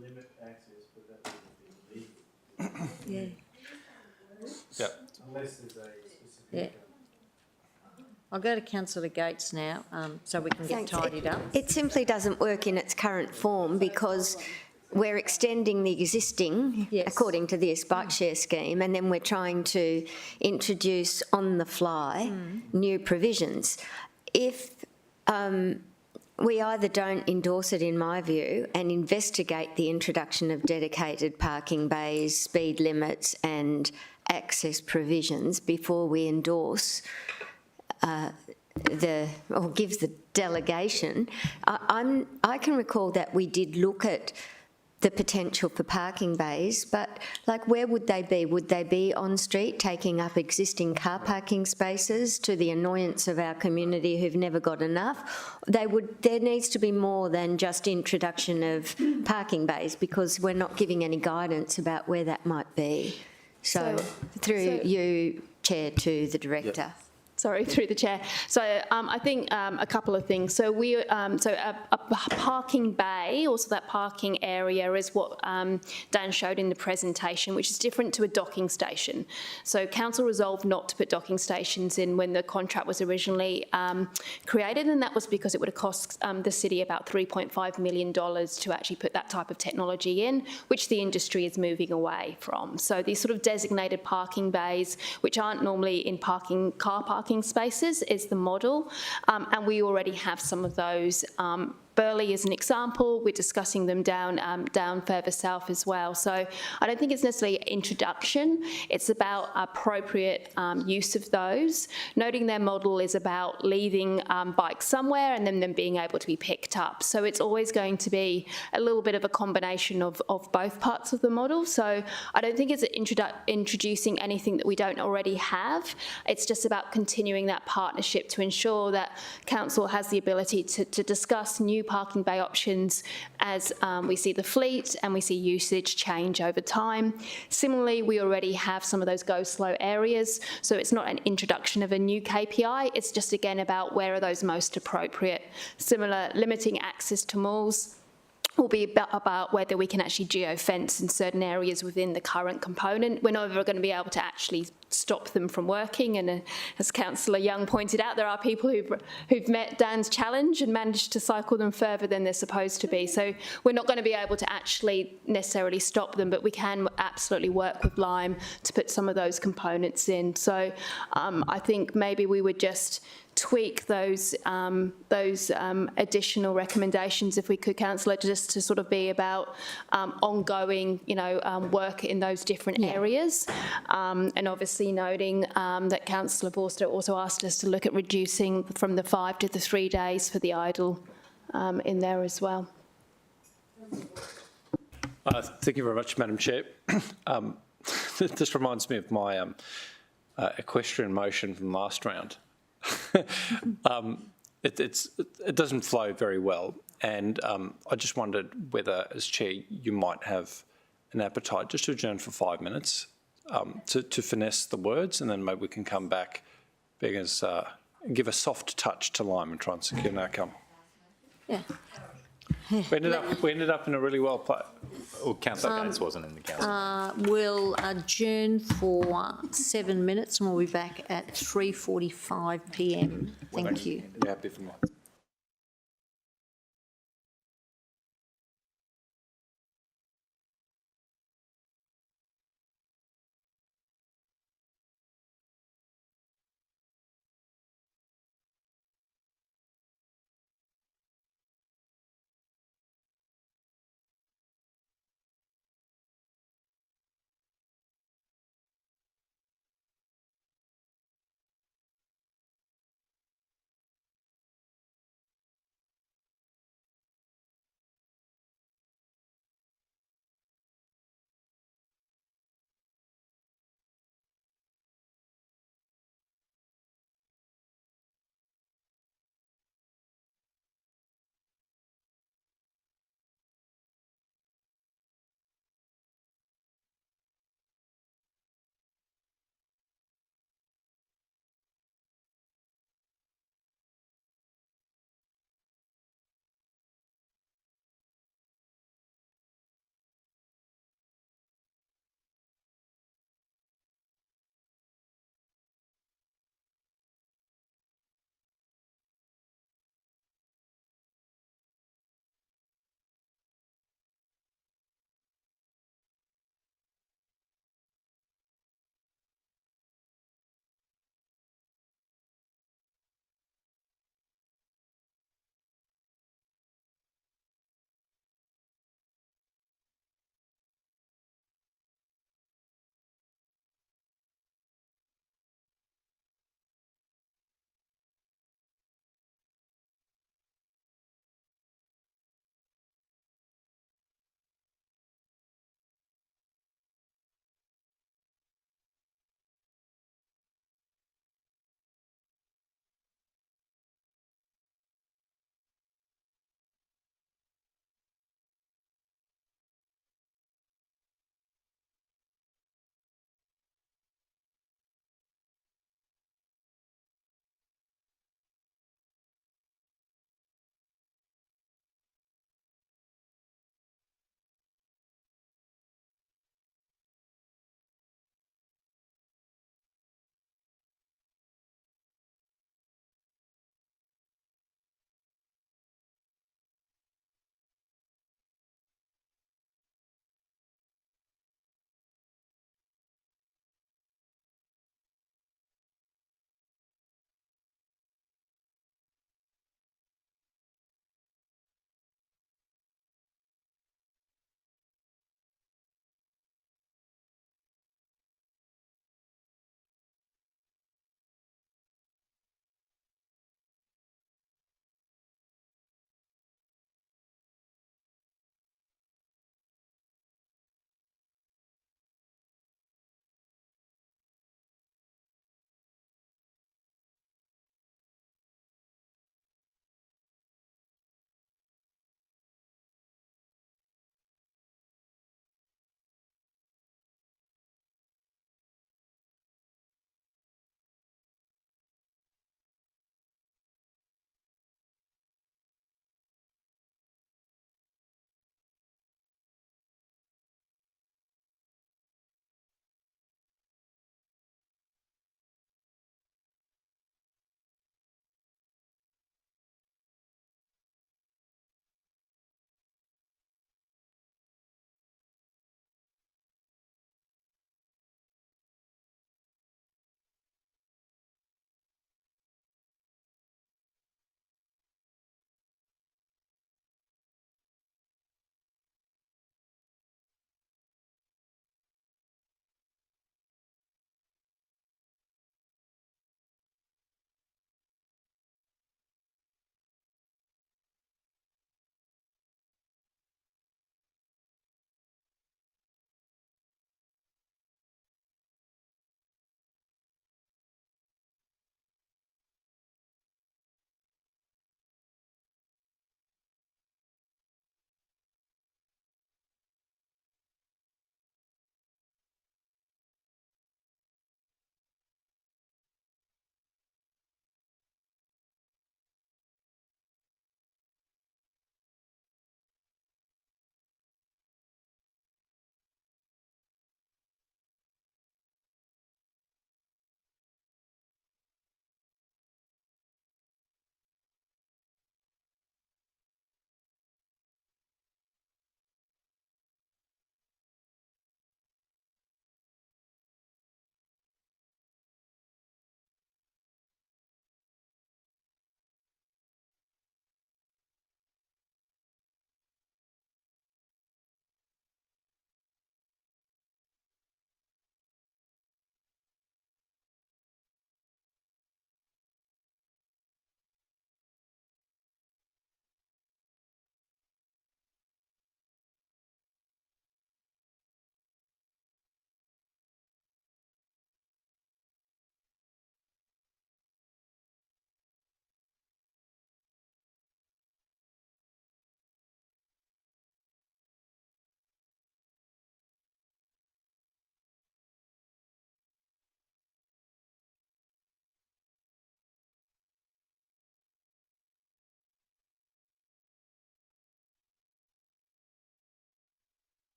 Limit access, but that wouldn't be illegal. Yeah. Unless there's a specific. Yeah. I'll go to Councillor Gates now, so we can get tidied up. It simply doesn't work in its current form, because we're extending the existing, according to this bike share scheme, and then we're trying to introduce on the fly new provisions. If we either don't endorse it, in my view, and investigate the introduction of dedicated parking bays, speed limits and access provisions before we endorse or gives the delegation. I can recall that we did look at the potential for parking bays, but like where would they be? Would they be on street taking up existing car parking spaces to the annoyance of our community who've never got enough? There needs to be more than just introduction of parking bays because we're not giving any guidance about where that might be. So through you, Chair, to the Director. Sorry, through the chair. So I think a couple of things. So a parking bay, also that parking area, is what Dan showed in the presentation, which is different to a docking station. So council resolved not to put docking stations in when the contract was originally created, and that was because it would have cost the city about $3.5 million to actually put that type of technology in, which the industry is moving away from. So these sort of designated parking bays, which aren't normally in car parking spaces, is the model, and we already have some of those. Burleigh is an example. We're discussing them down further south as well. So I don't think it's necessarily introduction. It's about appropriate use of those. Noting their model is about leaving bikes somewhere and then them being able to be picked up. So it's always going to be a little bit of a combination of both parts of the model. So I don't think it's introducing anything that we don't already have. It's just about continuing that partnership to ensure that council has the ability to discuss new parking bay options as we see the fleet and we see usage change over time. Similarly, we already have some of those go slow areas, so it's not an introduction of a new KPI, it's just again about where are those most appropriate. Similar, limiting access to malls will be about whether we can actually geo-fence in certain areas within the current component. We're never going to be able to actually stop them from working, and as Councillor Young pointed out, there are people who've met Dan's challenge and managed to cycle them further than they're supposed to be. So we're not going to be able to actually necessarily stop them, but we can absolutely work with Lime to put some of those components in. So I think maybe we would just tweak those additional recommendations, if we could, Councillor, just to sort of be about ongoing, work in those different areas, and obviously noting that Councillor Forster also asked us to look at reducing from the 5 to the 3 days for the idle in there as well. Thank you very much, Madam Chair. This reminds me of my equestrian motion from last round. It doesn't flow very well, and I just wondered whether, as Chair, you might have an appetite just to adjourn for 5 minutes to finesse the words, and then maybe we can come back, because give a soft touch to Lime and try and secure an outcome. Yeah. We ended up in a really well place. Well, Councillor Gates wasn't in the council. We'll adjourn for 7 minutes and we'll be back at 3:45 p.m. Thank you. You're happy for mine?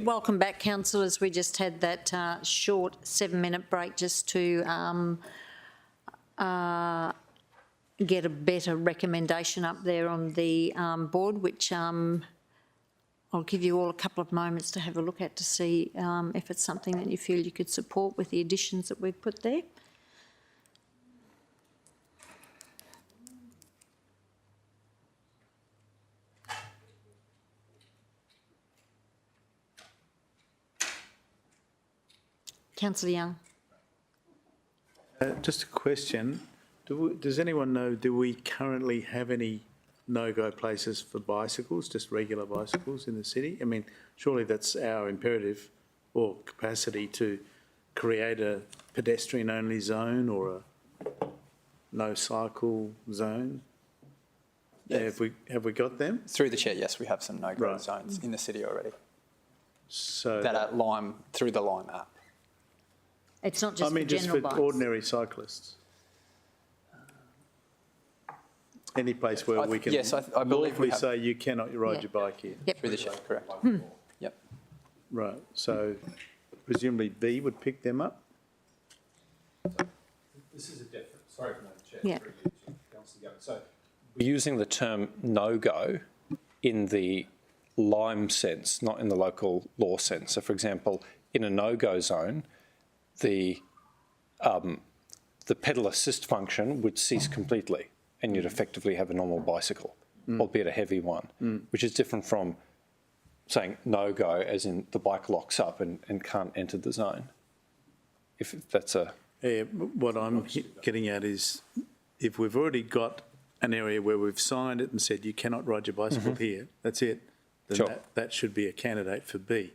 welcome back, councillors. We just had that short 7-minute break just to get a better recommendation up there on the board, which I'll give you all a couple of moments to have a look at to see if it's something that you feel you could support with the additions that we've put there. Councillor Young. Just a question. Does anyone know, do we currently have any no-go places for bicycles, just regular bicycles in the city? I mean, surely that's our imperative or capacity to create a pedestrian-only zone or a no-cycle zone? Yeah. Have we got them? Through the chair, yes, we have some no-go Right. zones in the city already. So That are Lime, through the Lime app. It's not just I mean, for just general for bikes. ordinary cyclists. Any place where we can yes, I believe we lawfully have- say you cannot ride Yeah. your bike here. Yep. Through the chair, correct. Yep. Right, so presumably B would pick them up? This is a different, sorry, Madam Chair. Yeah. through you to Councillor Young. So we're using the term no-go in the Lime sense, not in the local law sense. So, for example, in a no-go zone, the pedal assist function would cease completely and you'd effectively have a normal bicycle, albeit a heavy one, which is different from saying no-go as in the bike locks up and can't enter the zone. If that's a... Yeah, what I'm getting at is if we've already got an area where we've signed it and said you cannot ride your bicycle here, that's it, then Sure. that should be a candidate for B.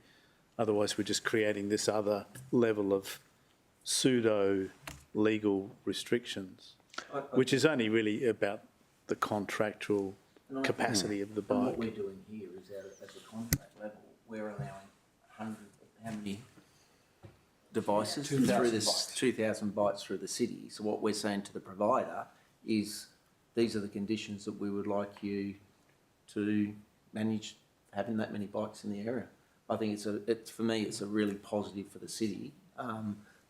Otherwise, we're just creating this other level of pseudo-legal restrictions, which is only really about the contractual capacity of the And what bike. we're doing here is at the contract level, we're allowing how many devices? 2,000 through this, bikes. 2,000 bikes through the city. So what we're saying to the provider is these are the conditions that we would like you to manage having that many bikes in the area. I think for me, it's a really positive for the city,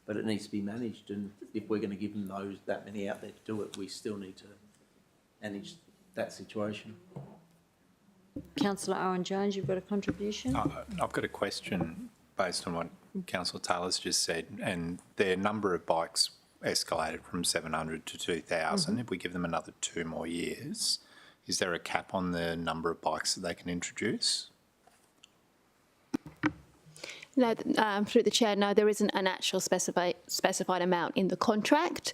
but it needs to be managed. And if we're going to give them that many out there to do it, we still need to manage that situation. Councillor Owen-Jones, you've got a contribution? I've got a question based on what Councillor Taylor's just said, and their number of bikes escalated from 700 to 2,000. If we give them another 2 more years, is there a cap on the number of bikes that they can introduce? No, through the chair, no, there isn't an actual specified amount in the contract.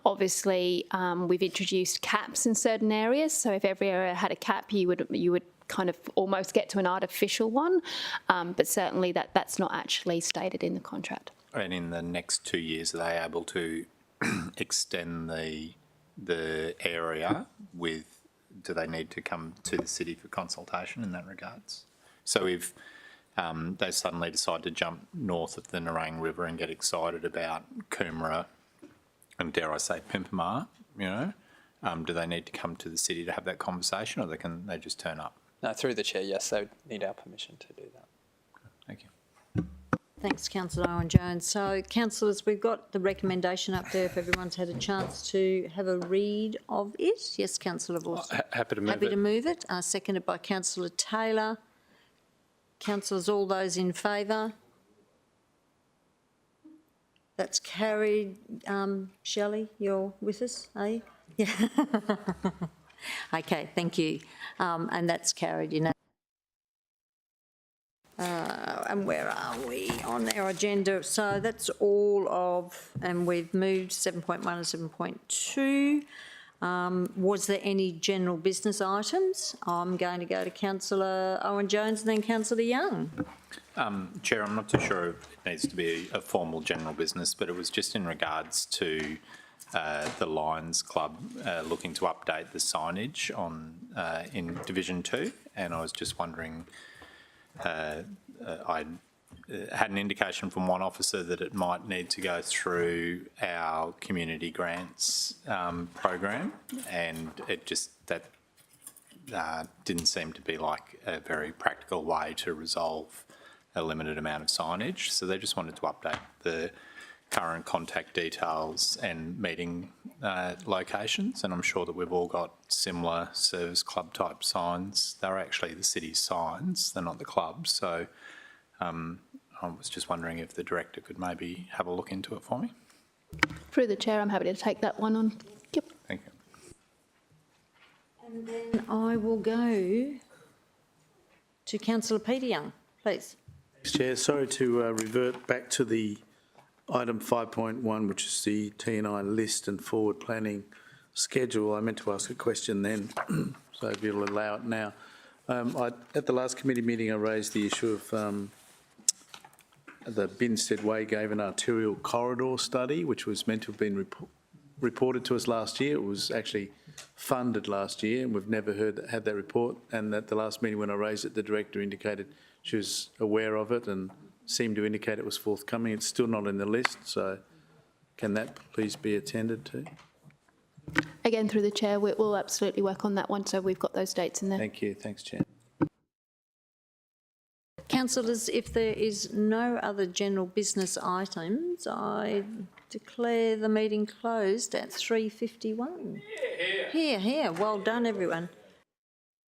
Obviously, we've introduced caps in certain areas. So if every area had a cap, you would kind of almost get to an artificial one. But certainly that's not actually stated in the contract. And in the next 2 years, are they able to extend the area with? Do they need to come to the city for consultation in that regards? So if they suddenly decide to jump north of the Nerang River and get excited about Coomera and, dare I say, Pimpamar, do they need to come to the city to have that conversation, or can they just turn up? No, through the chair, yes, they would need our permission to do that. Thank you. Thanks, Councillor Owen-Jones. So, councillors, we've got the recommendation up there if everyone's had a chance to have a read of it. Yes, Councillor Vorster. Happy to move Happy it. to move it. Seconded by Councillor Taylor. Councillors, all those in favour? That's carried. Shelley, you're with us, are you? Yeah. Okay, thank you. And that's carried, and where are we on our agenda? So that's all of, and we've moved 7.1 and 7.2. Was there any general business items? I'm going to go to Councillor Owen-Jones and then Councillor Young. Chair, I'm not too sure if it needs to be a formal general business, but it was just in regards to the Lions Club looking to update the signage in Division 2, and I was just wondering, I had an indication from one officer that it might need to go through our community grants program, and it just didn't seem to be like a very practical way to resolve a limited amount of signage. So they just wanted to update the current contact details and meeting locations. And I'm sure that we've all got similar service club type signs. They're actually the city's signs, they're not the club's. So I was just wondering if the director could maybe have a look into it for me. Through the chair, I'm happy to take that one on. Yep. Thank you. And then I will go to councillor Peter Young, please. Thanks, Chair. Sorry to revert back to the item 5.1, which is the T&I list and forward planning schedule. I meant to ask a question then, so if you'll allow it now. At the last committee meeting, I raised the issue of the Binstead Way gave an arterial corridor study, which was meant to have been reported to us last year. It was actually funded last year, and we've never had that report. And at the last meeting when I raised it, the director indicated she was aware of it and seemed to indicate it was forthcoming. It's still not in the list, so can that please be attended to? Again, through the chair, we'll absolutely work on that one, so we've got those dates in there. Thank you. Thanks, Chair. Councillors, if there is no other general business items, I declare the meeting closed at 3:51. Here, well done, everyone.